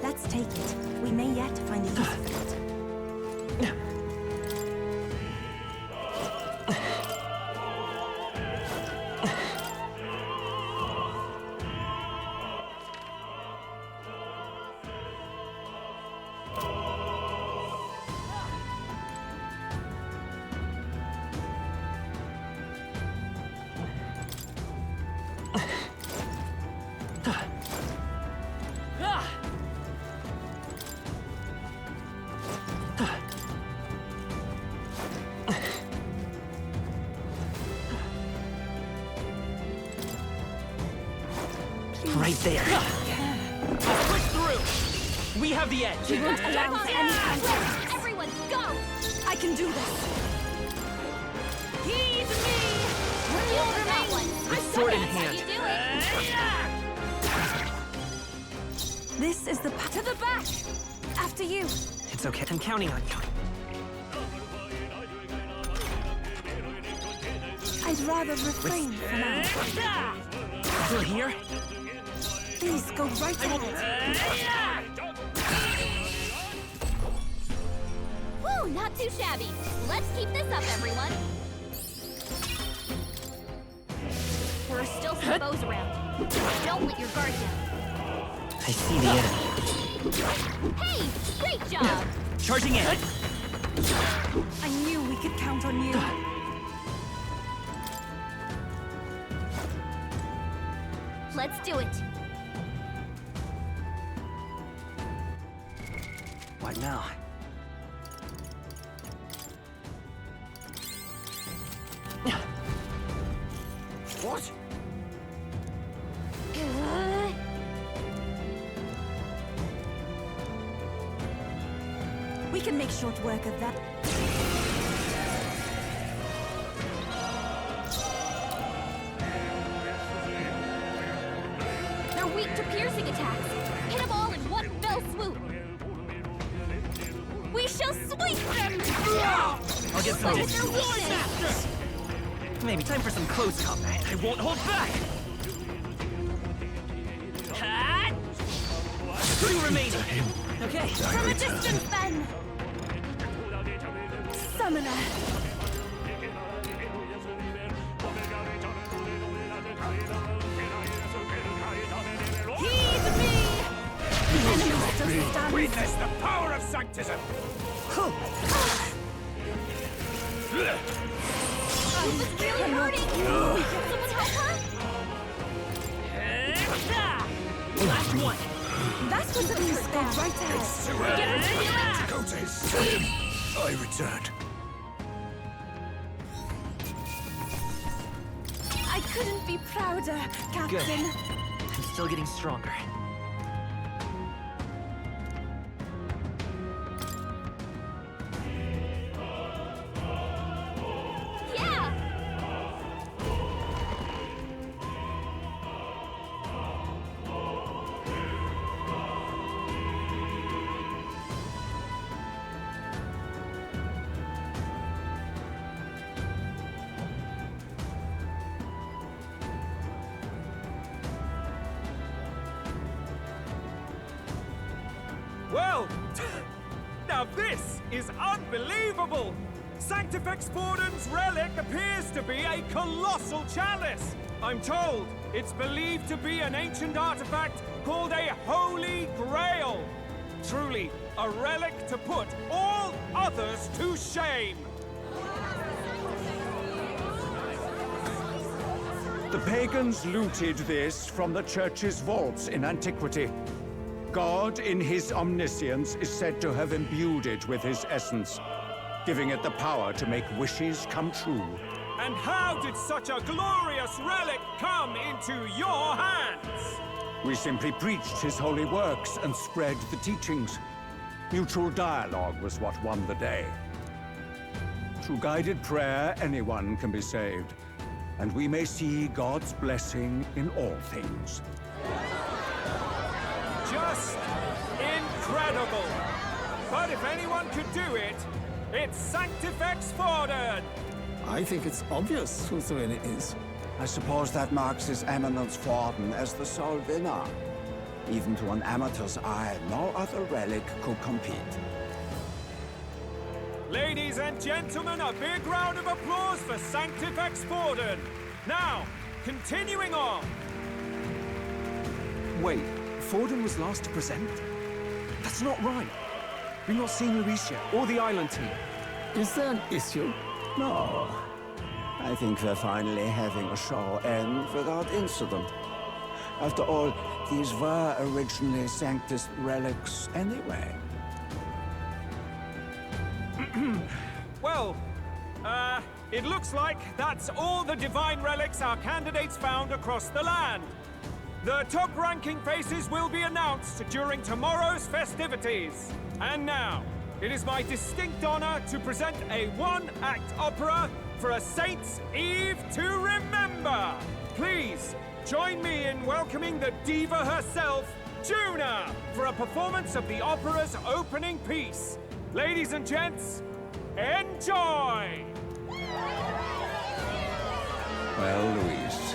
Let's take it. We may yet find a use for it. Right there. Push through! We have the edge! We won't allow for any contact. Everyone, go! I can do this. Heed me! You'll remain one. With sword in hand. This is the path to the back. After you. It's okay. I'm counting on you. I'd rather refrain for now. Still here? Please go right ahead. Woo, not too shabby. Let's keep this up, everyone. There are still some foes around. Don't let your guard down. I see the enemy. Hey, great job! Charging in. I knew we could count on you. Let's do it. What now? What? We can make short work of that. They're weak to piercing attacks. Hit them all in one fell swoop. We shall sweep them! I'll get some Look at distance. their weakness! Maybe time for some close combat. I won't hold back! Two remaining! Okay. From a distance, then! Summoner! Heed me! The enemy still stands. Witness the power of Sanctism! She was really hurting! Someone help her? Last one! That's what the beast go right ahead. Go to his stream. I returned. I couldn't be prouder, Captain. Good. I'm still getting stronger. Yeah! Well, now this is unbelievable! Sanctifex Forden's relic appears to be a colossal chalice. I'm told it's believed to be an ancient artifact called a Holy Grail. Truly, a relic to put all others to shame. The pagans looted this from the church's vaults in antiquity. God, in his omniscience, is said to have imbued it with his essence, giving it the power to make wishes come true. And how did such a glorious relic come into your hands? We simply preached his holy works and spread the teachings. Mutual dialogue was what won the day. Through guided prayer, anyone can be saved, and we may see God's blessing in all things. Just incredible! But if anyone could do it, it's Sanctifex Forden! I think it's obvious whose win it is. I suppose that marks His Eminence Forden as the sole winner. Even to an amateur's eye, no other relic could compete. Ladies and gentlemen, a big round of applause for Sanctifex Forden! Now, continuing on! Wait, Forden was last to present? That's not right. We've not seen Luis yet, or the island team. Is there an issue? No. I think we're finally having a show end without incident. After all, these were originally Sanctus relics anyway. Well, It looks like that's all the divine relics our candidates found across the land. The top-ranking faces will be announced during tomorrow's festivities. And now, it is my distinct honor to present a one-act opera for a Saint's Eve to remember. Please, join me in welcoming the diva herself, Juna, for a performance of the opera's opening piece. Ladies and gents, enjoy! Well, Louise,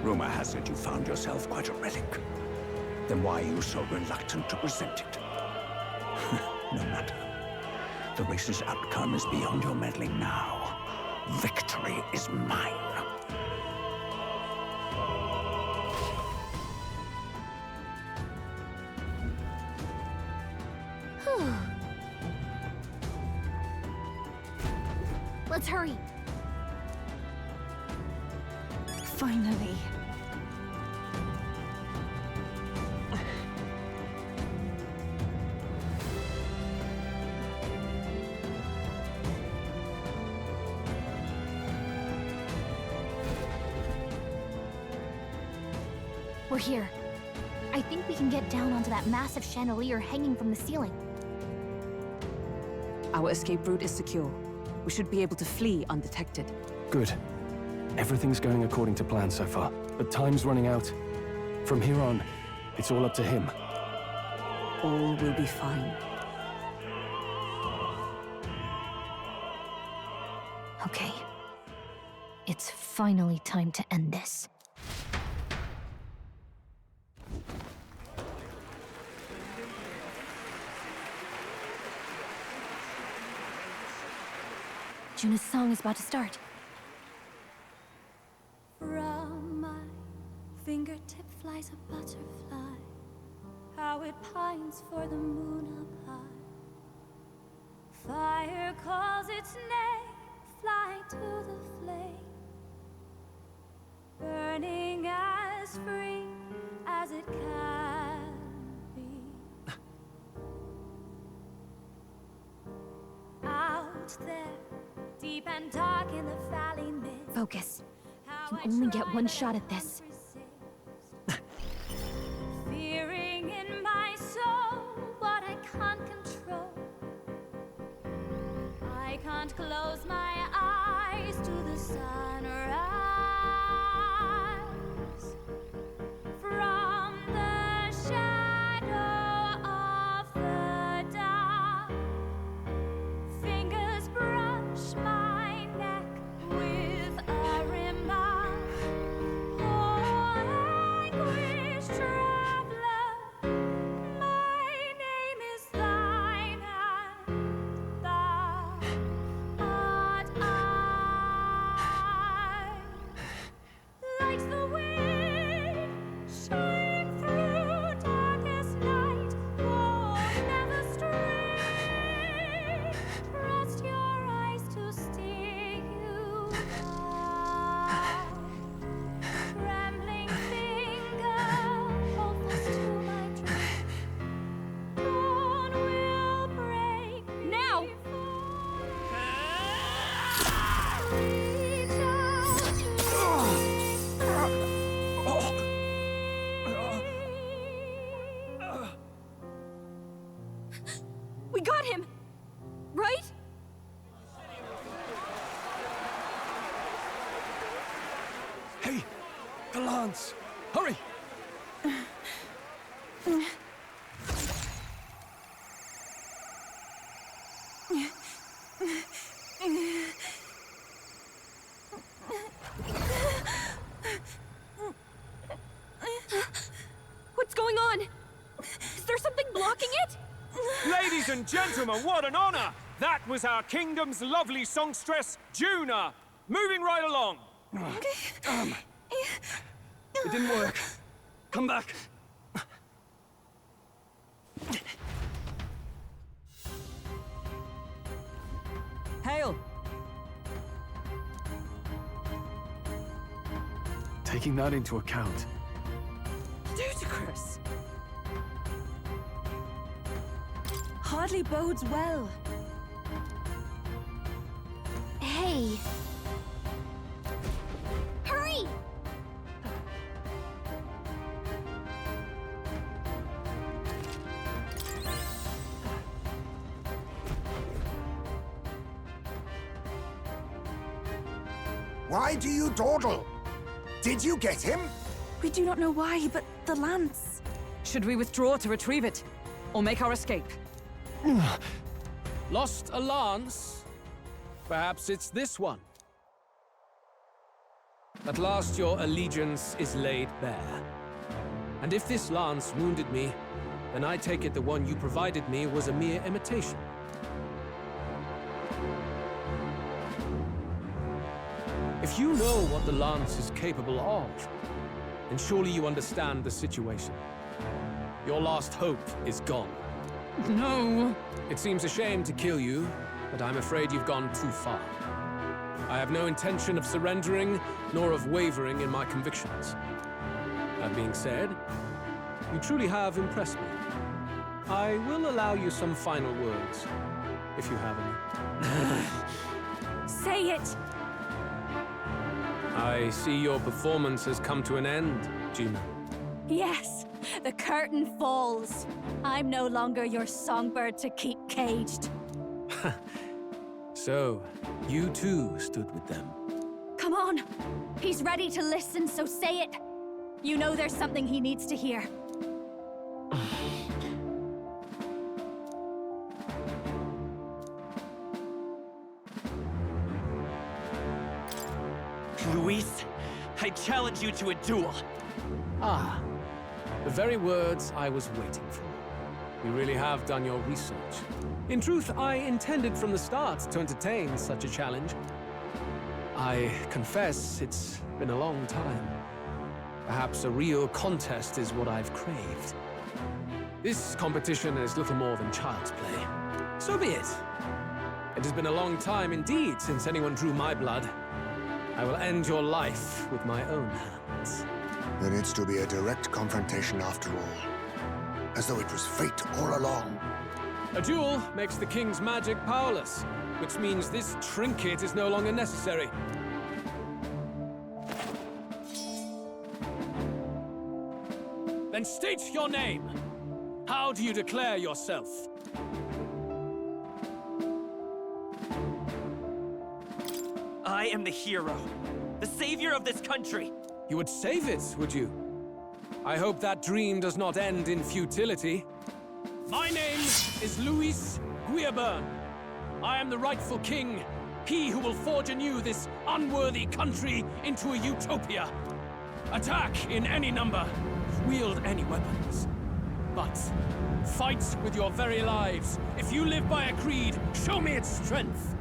rumor has it you found yourself quite a relic. Then why are you so reluctant to present it? No matter. The race's outcome is beyond your meddling now. Victory is mine. Let's hurry. Finally. We're here. I think we can get down onto that massive chandelier hanging from the ceiling. Our escape route is secure. We should be able to flee undetected. Good. Everything's going according to plan so far, but time's running out. From here on, it's all up to him. All will be fine. Okay. It's finally time to end this. Juna's song is about to start. From my fingertip flies a butterfly, how it pines for the moon up high. Fire calls its name, fly to the flame, burning as free as it can be. Out there, deep and dark in the valley mid. Focus. You only get one shot at this. Fearing in my soul what I can't control. I can't close my eyes to the sunrise. From the shadow of the dark, fingers brush my neck with a remark. Oh, anguish traveler, my name is thine, and thou art I. Like the wind, shine through darkest night. Oh, never stray. Trust your eyes to steer you by. Trembling finger, hold fast to my dream. Dawn will break now. Reach out We got him! Right? Hey! The lance! Hurry! What's going on? Is there something blocking it? Ladies and gentlemen, what an honor! That was our kingdom's lovely songstress, Juna. Moving right along. It didn't work. Come back. Hail! Taking that into account, Ludicrous. Hardly bodes well. Hey, Why do you dawdle? Did you get him? We do not know why, but the lance... Should we withdraw to retrieve it? Or make our escape? Lost a lance? Perhaps it's this one. At last your allegiance is laid bare. And if this lance wounded me, then I take it the one you provided me was a mere imitation. If you know what the lance is capable of, then surely you understand the situation. Your last hope is gone. No! It seems a shame to kill you, but I'm afraid you've gone too far. I have no intention of surrendering, nor of wavering in my convictions. That being said, you truly have impressed me. I will allow you some final words, if you have any. Say it! I see your performance has come to an end, Gina. Yes, the curtain falls. I'm no longer your songbird to keep caged. So, you too stood with them. Come on! He's ready to listen, so say it! You know there's something he needs to hear. Luis, I challenge you to a duel. Ah, the very words I was waiting for. You really have done your research. In truth, I intended from the start to entertain such a challenge. I confess it's been a long time. Perhaps a real contest is what I've craved. This competition is little more than child's play. So be it. It has been a long time indeed since anyone drew my blood. I will end your life with my own hands. Then it's to be a direct confrontation after all. As though it was fate all along. A duel makes the king's magic powerless, which means this trinket is no longer necessary. Then state your name. How do you declare yourself? I am the hero, the savior of this country. You would save it, would you? I hope that dream does not end in futility. My name is Luis Guiaburn. I am the rightful king, he who will forge anew this unworthy country into a utopia. Attack in any number, wield any weapons. But fight with your very lives. If you live by a creed, show me its strength.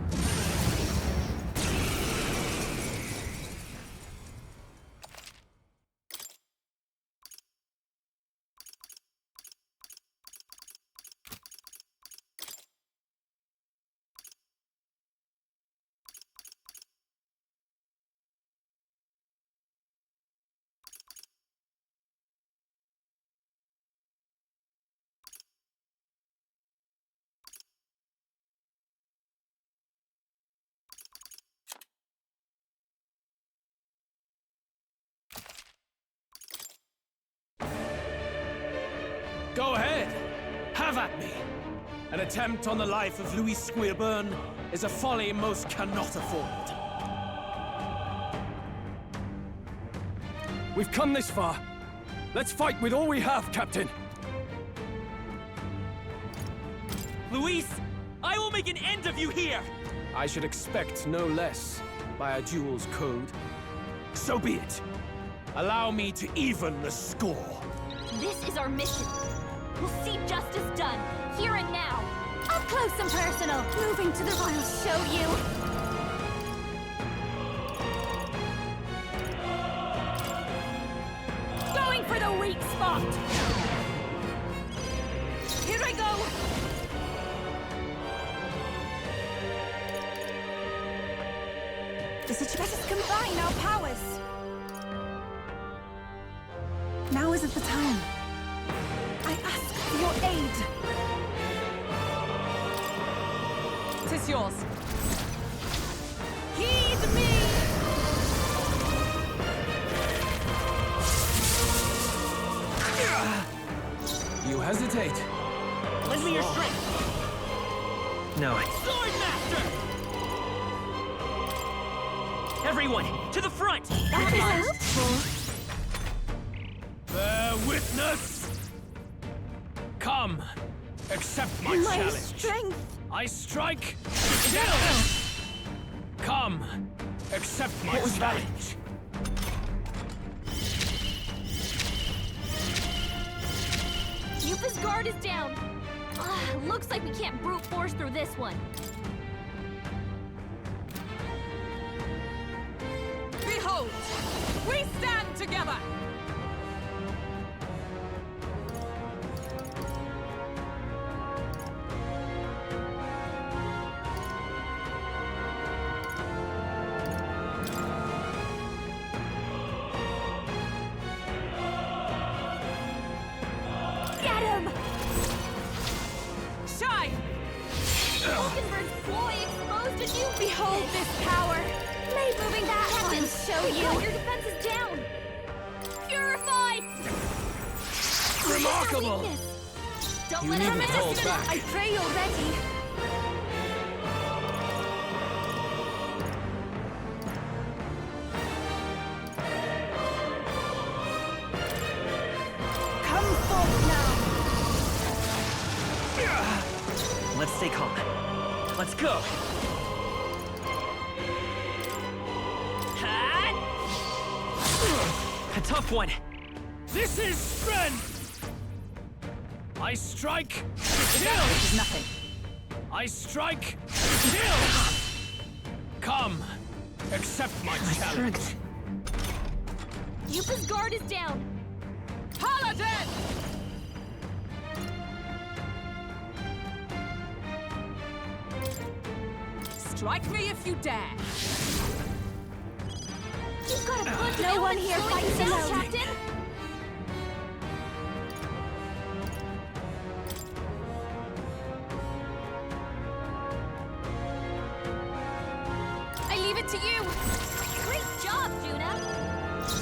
Go ahead! Have at me! An attempt on the life of Louis Squeerburn is a folly most cannot afford. We've come this far. Let's fight with all we have, Captain. Luis, I will make an end of you here! I should expect no less by a duel's code. So be it. Allow me to even the score. This is our mission. We'll see justice done, here and now. Up close and personal. Moving to the I'll show you. Going for the weak spot. Here I go. Let us combine our powers. Now isn't the time. I ask for your aid. 'Tis yours. Heed me! You hesitate. Lend me your strength! No. Sword Master! Everyone, to the front! That is helpful. Bear witness! Come, accept my challenge. strength. I strike, kill! Come, accept my challenge. Yupa's guard is down. Looks like we can't brute force through this one. Behold! We stand together! Get him! Shine! Vulcanbird's ploy exposed to new Behold this power! Blade moving back! Captain, I'll show you! Your defense is down! Purify! Remarkable! Don't You let needn't her hold back. I pray you're ready. Come forth now! Let's stay calm. Let's go! A tough one! This is strength! I strike, This kill! is nothing. I strike, kill! Come, accept my challenge. Yupa's guard is down. Paladin! Strike me if you dare! You've got a bunch No of one here elements fights slowing you down, alone. Captain! I leave it to you! Great job, Juna!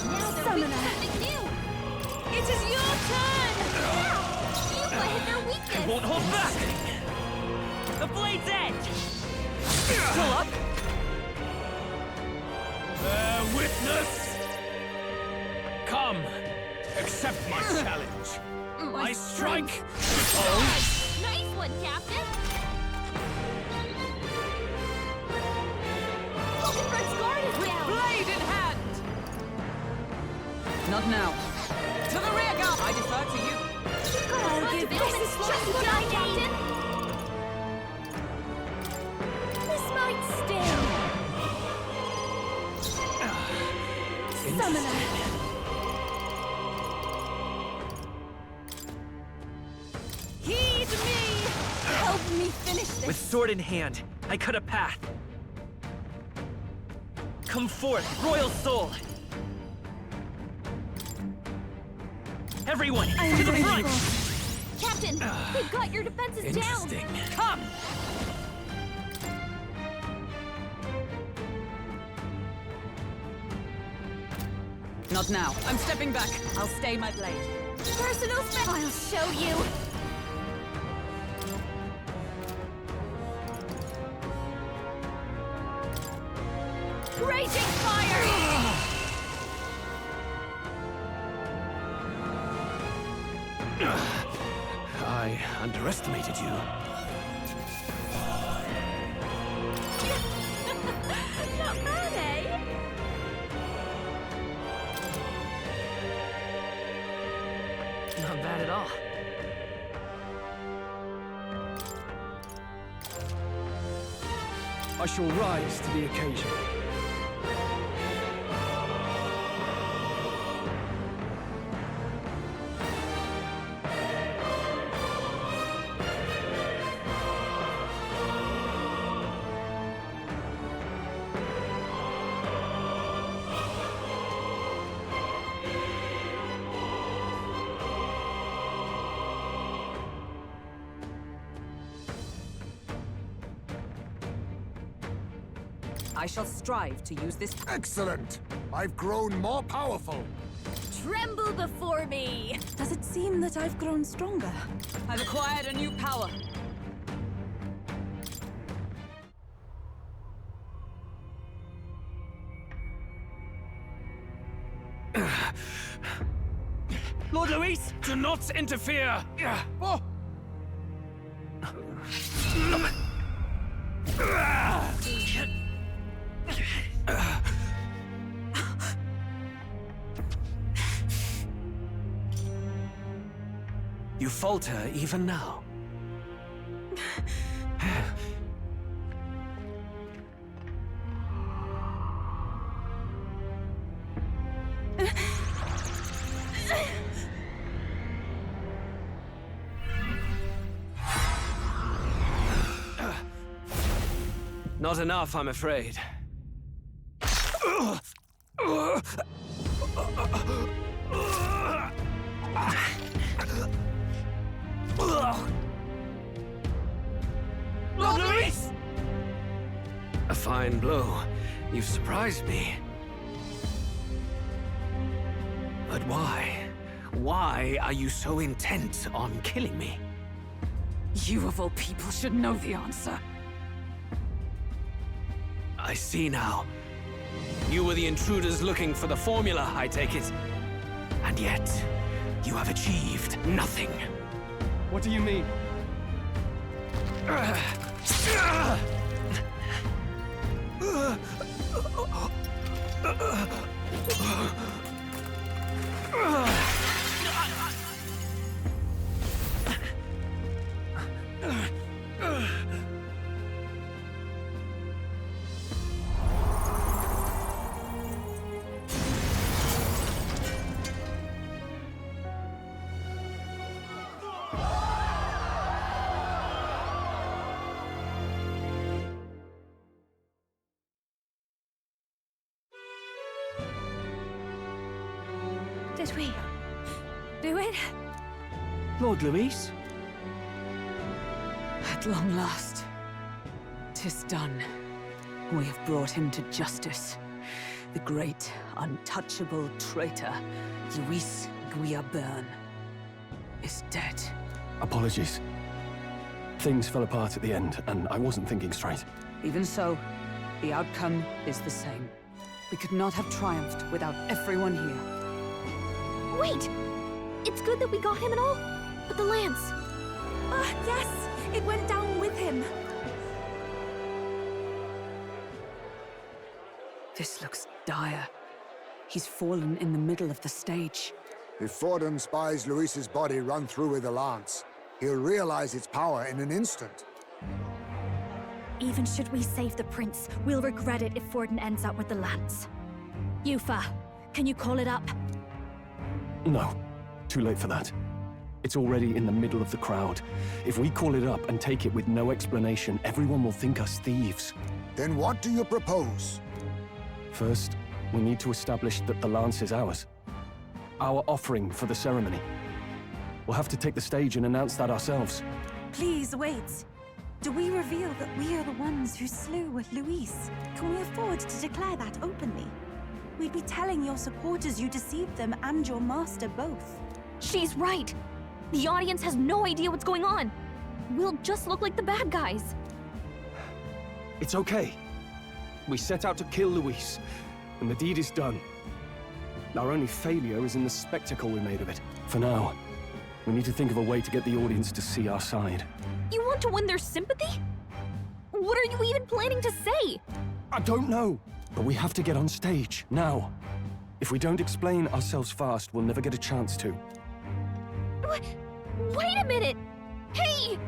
Now they're weak to something new! It is your turn! Now! Yupa hit their weakness! I won't hold back! The blade's edge! Still up? Bear witness! Come, accept my challenge. I strike, Nice one, Captain! Vulcanbird's guard is down! Blade in hand! Not now. To the rear guard! I defer to you. You've got a bunch of elements slowing you down, Captain! This might sting. Summoner. Heed me! Help me finish this. With sword in hand, I cut a path. Come forth, royal soul! Everyone, I to the am front! grateful. Captain, we've got your defenses down! interesting. Come! Not now. I'm stepping back. I'll stay my blade. Personal spec. I'll show you. Raging fire! I underestimated you. Not bad, eh? Not bad at all. I shall rise to the occasion. I shall strive to use this. Excellent! I've grown more powerful. Tremble before me! Does it seem that I've grown stronger? I've acquired a new power. Lord Luis! Do not interfere! Oh. You falter even now. Not enough, I'm afraid. Lord Luis! A fine blow. You've surprised me. But why? Why are you so intent on killing me? You of all people should know the answer. I see now. You were the intruders looking for the formula, I take it. And yet, you have achieved nothing. What do you mean? Did we do it? Lord Luis? At long last, 'tis done. We have brought him to justice. The great, untouchable traitor, Luis Guillaburn, is dead. Apologies. Things fell apart at the end, and I wasn't thinking straight. Even so, the outcome is the same. We could not have triumphed without everyone here. Wait! It's good that we got him and all, but the lance... Ah, yes! It went down with him! This looks dire. He's fallen in the middle of the stage. If Forden spies Luis's body run through with a lance, he'll realize its power in an instant. Even should we save the prince, we'll regret it if Forden ends up with the lance. Yufa, can you call it up? No. Too late for that. It's already in the middle of the crowd. If we call it up and take it with no explanation, everyone will think us thieves. Then what do you propose? First, we need to establish that the lance is ours. Our offering for the ceremony. We'll have to take the stage and announce that ourselves. Please, wait. Do we reveal that we are the ones who slew Luis? Can we afford to declare that openly? We'd be telling your supporters you deceived them and your master both. She's right! The audience has no idea what's going on! We'll just look like the bad guys. It's okay. We set out to kill Luis, and the deed is done. Our only failure is in the spectacle we made of it. For now, we need to think of a way to get the audience to see our side. You want to win their sympathy? What are you even planning to say? I don't know, but we have to get on stage, now. If we don't explain ourselves fast, we'll never get a chance to. Wait a minute! Hey!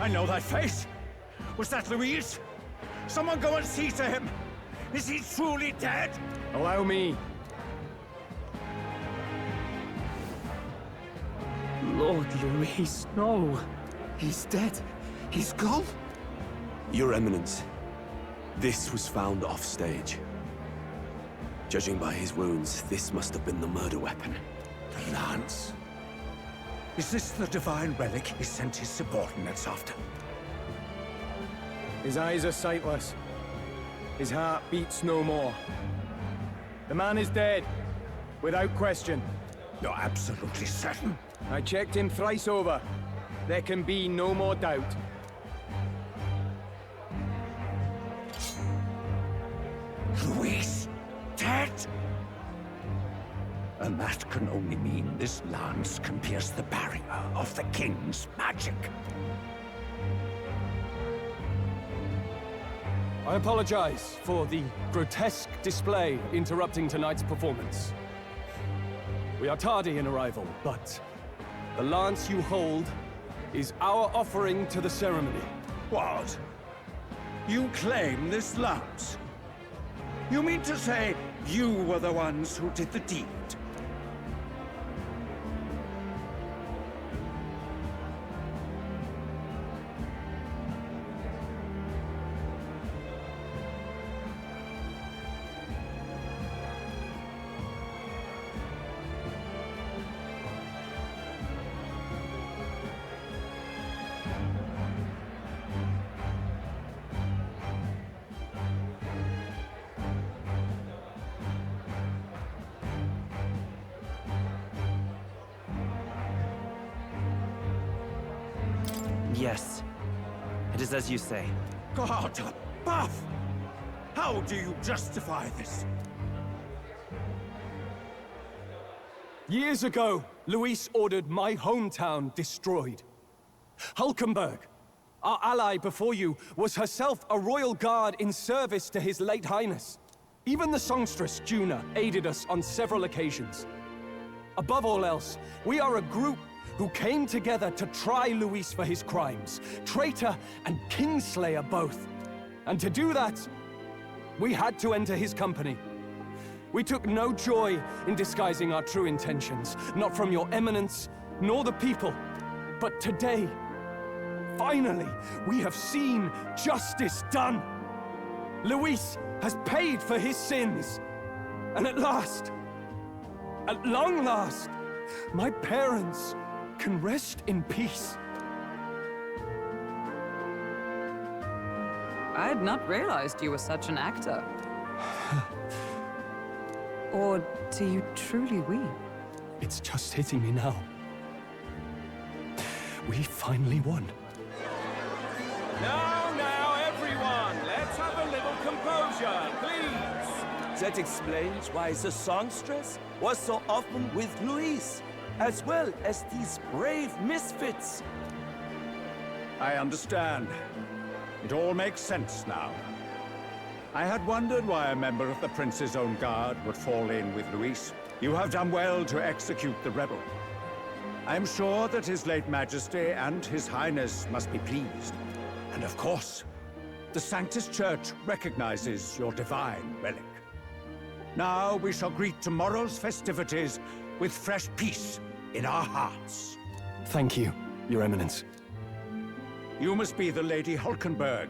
I know that face. Was that Luis? Someone go and see to him. Is he truly dead? Allow me. Lord Luis, no. He's dead. He's gone. Your Eminence, this was found off stage. Judging by his wounds, this must have been the murder weapon. The lance? Is this the divine relic he sent his subordinates after? His eyes are sightless. His heart beats no more. The man is dead. Without question. You're absolutely certain? I checked him thrice over. There can be no more doubt. Luis, dead? And that can only mean this lance can pierce the barrier of the king's magic. I apologize for the grotesque display interrupting tonight's performance. We are tardy in arrival, but the lance you hold is our offering to the ceremony. What? You claim this lance? You mean to say you were the ones who did the deed? Yes. It is as you say. God above! How do you justify this? Years ago, Luis ordered my hometown destroyed. Hulkenberg, our ally before you, was herself a royal guard in service to his late highness. Even the songstress, Juna, aided us on several occasions. Above all else, we are a group who came together to try Luis for his crimes, traitor and kingslayer both. And to do that, we had to enter his company. We took no joy in disguising our true intentions, not from your eminence, nor the people. But today, finally, we have seen justice done. Luis has paid for his sins. And at last, at long last, my parents can rest in peace. I had not realized you were such an actor. Or do you truly weep? It's just hitting me now. We finally won. Now, everyone, let's have a little composure, please. That explains why the songstress was so often with Luis, as well as these brave misfits. I understand. It all makes sense now. I had wondered why a member of the Prince's own guard would fall in with Luis. You have done well to execute the rebel. I am sure that His late Majesty and His Highness must be pleased. And of course, the Sanctus Church recognizes your divine relic. Now we shall greet tomorrow's festivities with fresh peace in our hearts. Thank you, Your Eminence. You must be the Lady Hulkenberg.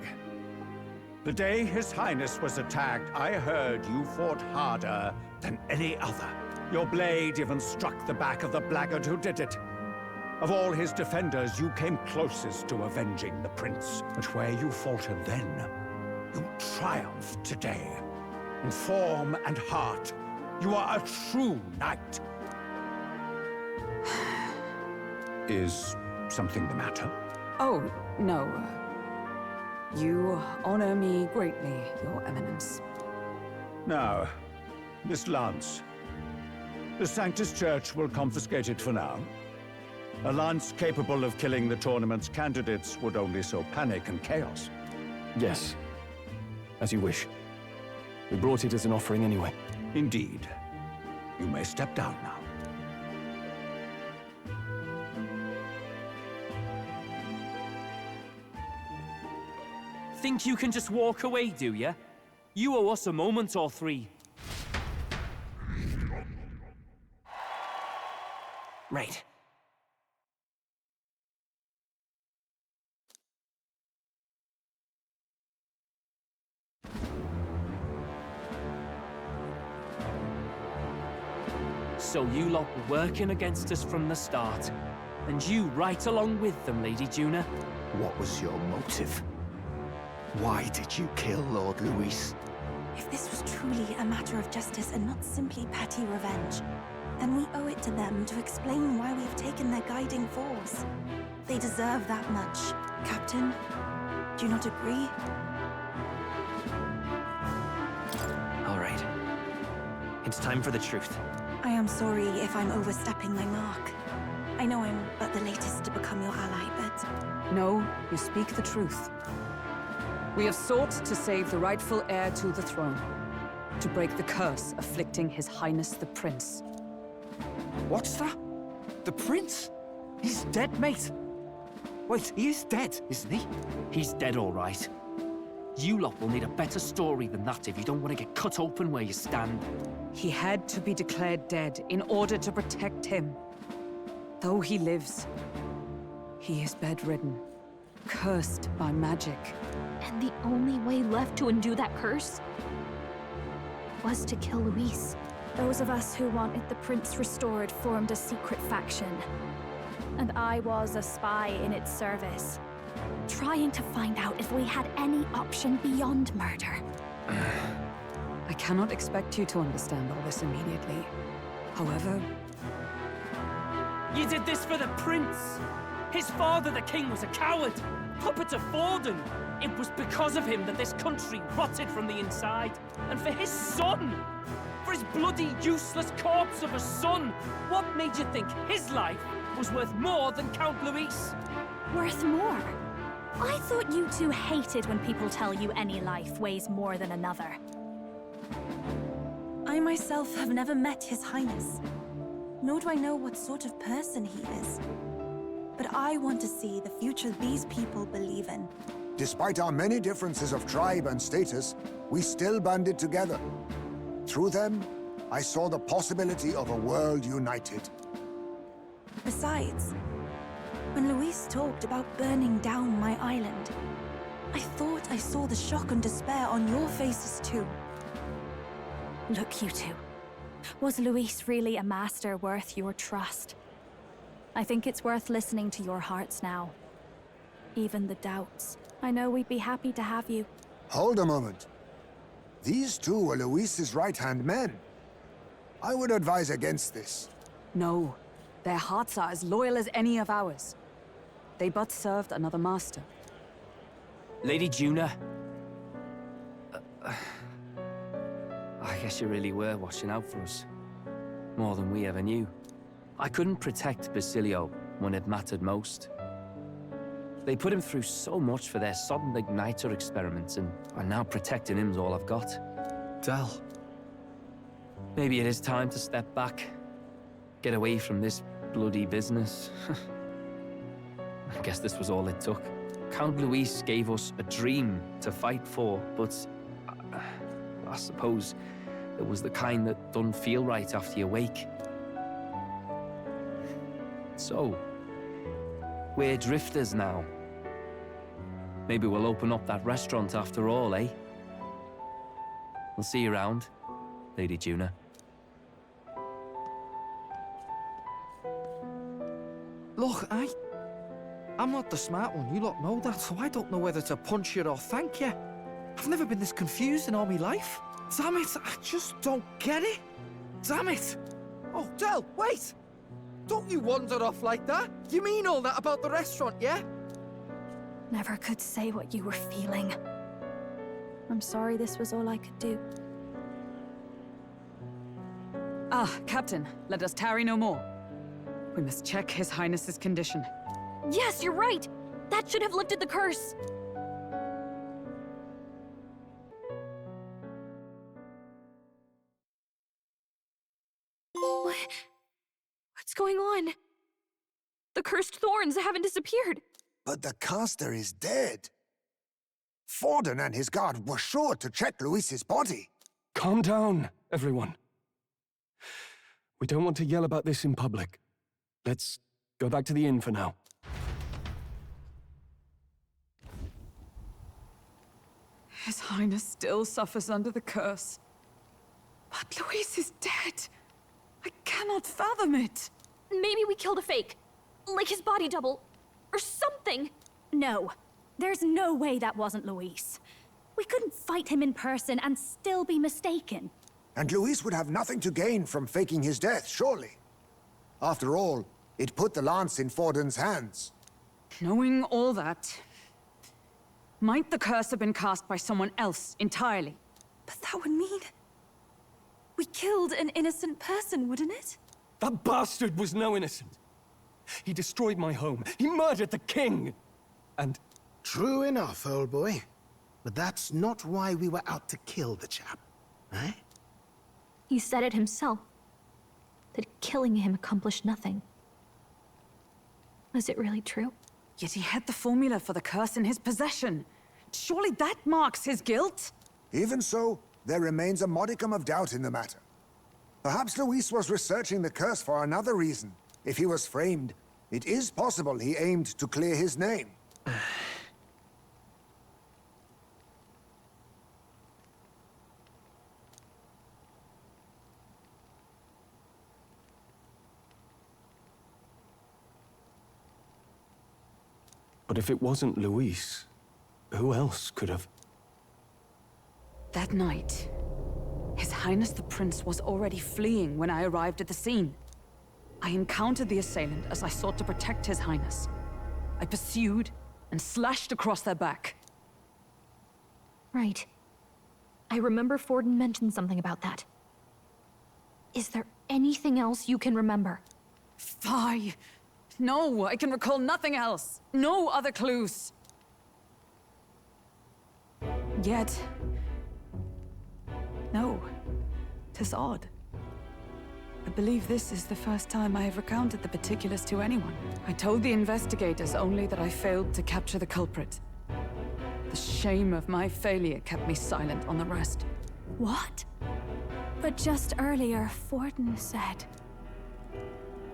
The day His Highness was attacked, I heard you fought harder than any other. Your blade even struck the back of the blackguard who did it. Of all his defenders, you came closest to avenging the prince. But where you faltered then, you triumphed today. In form and heart, you are a true knight. Is something the matter? Oh, no. You honor me greatly, Your Eminence. Now, this lance. The Sanctus Church will confiscate it for now. A lance capable of killing the tournament's candidates would only sow panic and chaos. Yes. As you wish. We brought it as an offering anyway. Indeed. You may step down now. Think you can just walk away, do ya? You owe us a moment or three. Right. So you lot were working against us from the start, and you right along with them, Lady Juna? What was your motive? Why did you kill Lord Luis? If If this was truly a matter of justice and not simply petty revenge, then we owe it to them to explain why we have taken their guiding force. They deserve that much. Captain, do you not agree? All right. It's time for the truth. I am sorry if I'm overstepping my mark. I know I'm but the latest to become your ally, but... No, you speak the truth. We have sought to save the rightful heir to the throne, to break the curse afflicting His Highness the Prince. What's that? The prince? He's dead, mate. Wait, he is dead, isn't he? He's dead, all right. You lot will need a better story than that if you don't want to get cut open where you stand. He had to be declared dead in order to protect him. Though he lives, he is bedridden, cursed by magic. And the only way left to undo that curse was to kill Luis. Those of us who wanted the prince restored formed a secret faction. And I was a spy in its service, trying to find out if we had any option beyond murder. I cannot expect you to understand all this immediately. However... You did this for the prince! His father, the king, was a coward! Puppet of Forden! It was because of him that this country rotted from the inside. And for his son! For his bloody, useless corpse of a son! What made you think his life was worth more than Count Luis? Worth more? I thought you two hated when people tell you any life weighs more than another. I myself have never met His Highness, nor do I know what sort of person he is. But I want to see the future these people believe in. Despite our many differences of tribe and status, we still banded together. Through them, I saw the possibility of a world united. Besides, when Luis talked about burning down my island, I thought I saw the shock and despair on your faces too. Look, you two. Was Luis really a master worth your trust? I think it's worth listening to your hearts now. Even the doubts. I know we'd be happy to have you. Hold a moment. These two were Luis's right-hand men. I would advise against this. No. Their hearts are as loyal as any of ours. They but served another master. Lady Juna. I guess you really were watching out for us. More than we ever knew. I couldn't protect Basilio when it mattered most. They put him through so much for their sodden igniter experiments, and now protecting him's all I've got. Del. Maybe it is time to step back. Get away from this bloody business. I guess this was all it took. Count Luis gave us a dream to fight for, but I suppose it was the kind that don't feel right after you wake. So, we're drifters now. Maybe we'll open up that restaurant after all, eh? We'll see you around, Lady Juna. Look, I'm not the smart one, you lot know that, so I don't know whether to punch you or thank you. I've never been this confused in all my life. Damn it, I just don't get it. Damn it! Oh, Del, wait! Don't you wander off like that? You mean all that about the restaurant, yeah? Never could say what you were feeling. I'm sorry this was all I could do. Ah, Captain, let us tarry no more. We must check His Highness's condition. Yes, you're right! That should have lifted the curse! What's going on? The cursed thorns haven't disappeared. But the caster is dead. Forden and his guard were sure to check Luis's body. Calm down, everyone. We don't want to yell about this in public. Let's go back to the inn for now. His Highness still suffers under the curse. But Luis is dead. I cannot fathom it. Maybe we killed a fake. Like his body double. Or something. No. There's no way that wasn't Luis. We couldn't fight him in person and still be mistaken. And Luis would have nothing to gain from faking his death, surely. After all, it put the lance in Forden's hands. Knowing all that, might the curse have been cast by someone else entirely? But that would mean... we killed an innocent person, wouldn't it? That bastard was no innocent. He destroyed my home. He murdered the king. And... True enough, old boy. But that's not why we were out to kill the chap, eh? He said it himself. That killing him accomplished nothing. Was it really true? Yet he had the formula for the curse in his possession. Surely that marks his guilt? Even so, there remains a modicum of doubt in the matter. Perhaps Luis was researching the curse for another reason. If he was framed, it is possible he aimed to clear his name. But if it wasn't Luis, who else could have... That night, His Highness the Prince was already fleeing when I arrived at the scene. I encountered the assailant as I sought to protect His Highness. I pursued and slashed across their back. Right. I remember Forden mentioned something about that. Is there anything else you can remember? Fie! No, I can recall nothing else. No other clues. Yet... no. 'Tis odd. I believe this is the first time I have recounted the particulars to anyone. I told the investigators only that I failed to capture the culprit. The shame of my failure kept me silent on the rest. What? But just earlier, Forden said...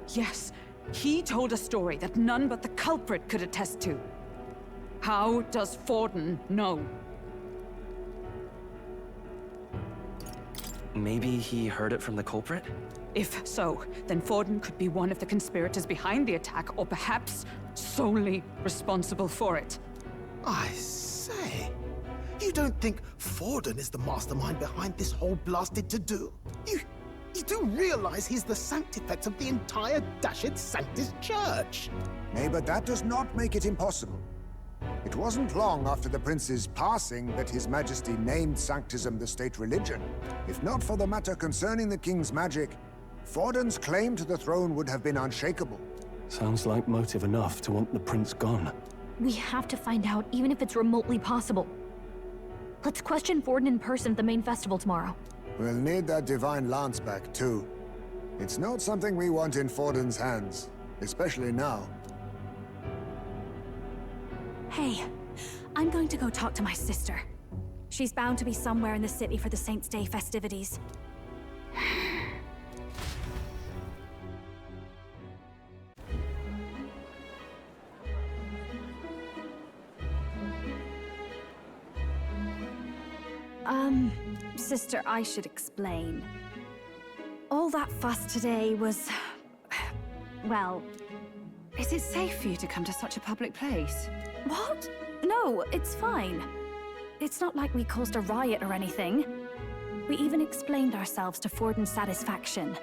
Yes, he told a story that none but the culprit could attest to. How does Forden know? Maybe he heard it from the culprit? If so, then Forden could be one of the conspirators behind the attack, or perhaps solely responsible for it. I say, you don't think Forden is the mastermind behind this whole blasted to-do? You do realize he's the sanctifex of the entire dashed Sanctus Church? Nay, but that does not make it impossible. It wasn't long after the prince's passing that His Majesty named Sanctism the state religion. If not for the matter concerning the king's magic, Forden's claim to the throne would have been unshakable. Sounds like motive enough to want the prince gone. We have to find out, even if it's remotely possible. Let's question Forden in person at the main festival tomorrow. We'll need that divine lance back, too. It's not something we want in Forden's hands, especially now. Hey, I'm going to go talk to my sister. She's bound to be somewhere in the city for the Saints' Day festivities. Sister, I should explain. All that fuss today was... well... Is it safe for you to come to such a public place? What? No, it's fine. It's not like we caused a riot or anything. We even explained ourselves to Forden's satisfaction.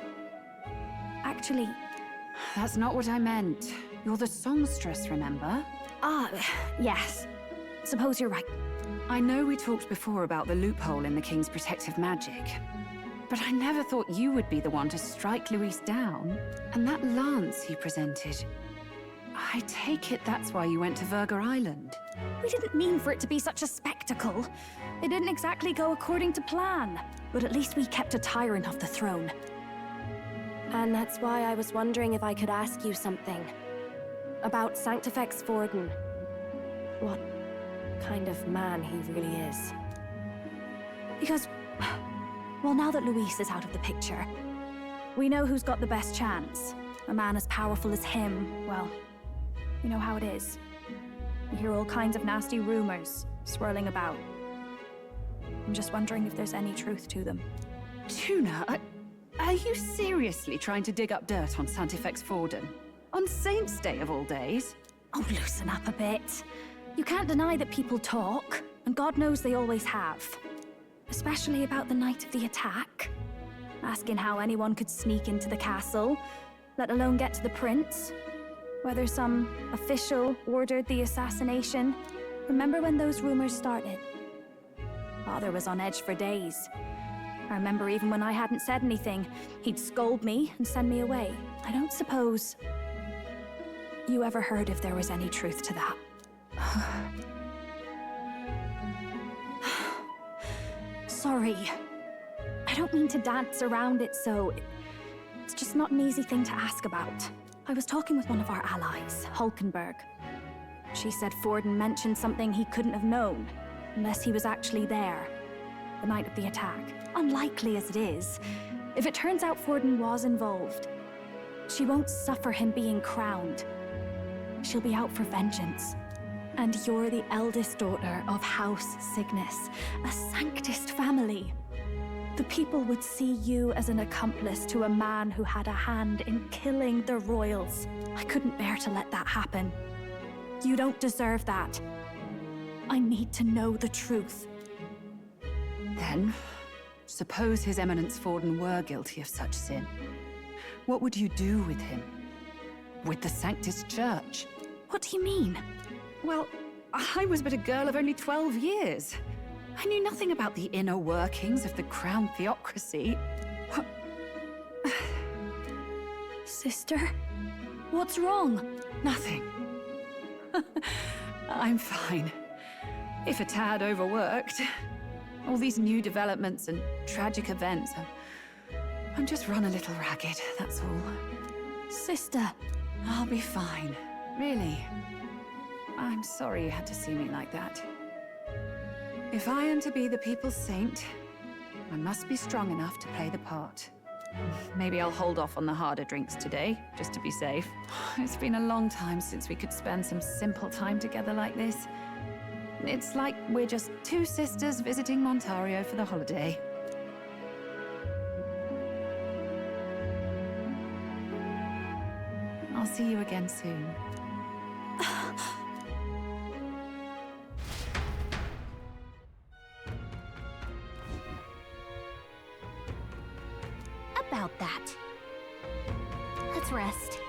Actually... That's not what I meant. You're the songstress, remember? Ah, yes. Suppose you're right. I know we talked before about the loophole in the King's protective magic, but I never thought you would be the one to strike Luis down. And that lance he presented, I take it that's why you went to Verger Island. We didn't mean for it to be such a spectacle. It didn't exactly go according to plan, but at least we kept a tyrant off the throne. And that's why I was wondering if I could ask you something. About Sanctifex Forden. What kind of man he really is. Because, well, now that Luis is out of the picture, we know who's got the best chance. A man as powerful as him, well, you know how it is. You hear all kinds of nasty rumors swirling about. I'm just wondering if there's any truth to them. Tuna, are you seriously trying to dig up dirt on Sanctifex Forden? On Saints' Day of all days? Oh, loosen up a bit. You can't deny that people talk, and And God knows they always have. Especially about the night of the attack. Asking how anyone could sneak into the castle, let alone get to the prince. Whether some official ordered the assassination. Remember when those rumors started? Father was on edge for days. I remember even when I hadn't said anything, he'd scold me and send me away. I don't suppose you ever heard if there was any truth to that. Sorry. I don't mean to dance around it, so it's just not an easy thing to ask about. I was talking with one of our allies, Hulkenberg. She said Forden mentioned something he couldn't have known, unless he was actually there, the night of the attack. Unlikely as it is, if it turns out Forden was involved, she won't suffer him being crowned. She'll be out for vengeance. And you're the eldest daughter of House Cygnus, a Sanctist family. The people would see you as an accomplice to a man who had a hand in killing the royals. I couldn't bear to let that happen. You don't deserve that. I need to know the truth. Then, suppose His Eminence Forden were guilty of such sin. What would you do with him? With the Sanctus Church? What do you mean? Well, I was but a girl of only 12 years. I knew nothing about the inner workings of the crown theocracy. Sister? What's wrong? Nothing. I'm fine. If a tad overworked. All these new developments and tragic events. I'm just run a little ragged, that's all. Sister. I'll be fine. Really. I'm sorry you had to see me like that. If I am to be the people's saint, I must be strong enough to play the part. Maybe I'll hold off on the harder drinks today, just to be safe. It's been a long time since we could spend some simple time together like this. It's like we're just two sisters visiting Montario for the holiday. I'll see you again soon. About that. Let's rest.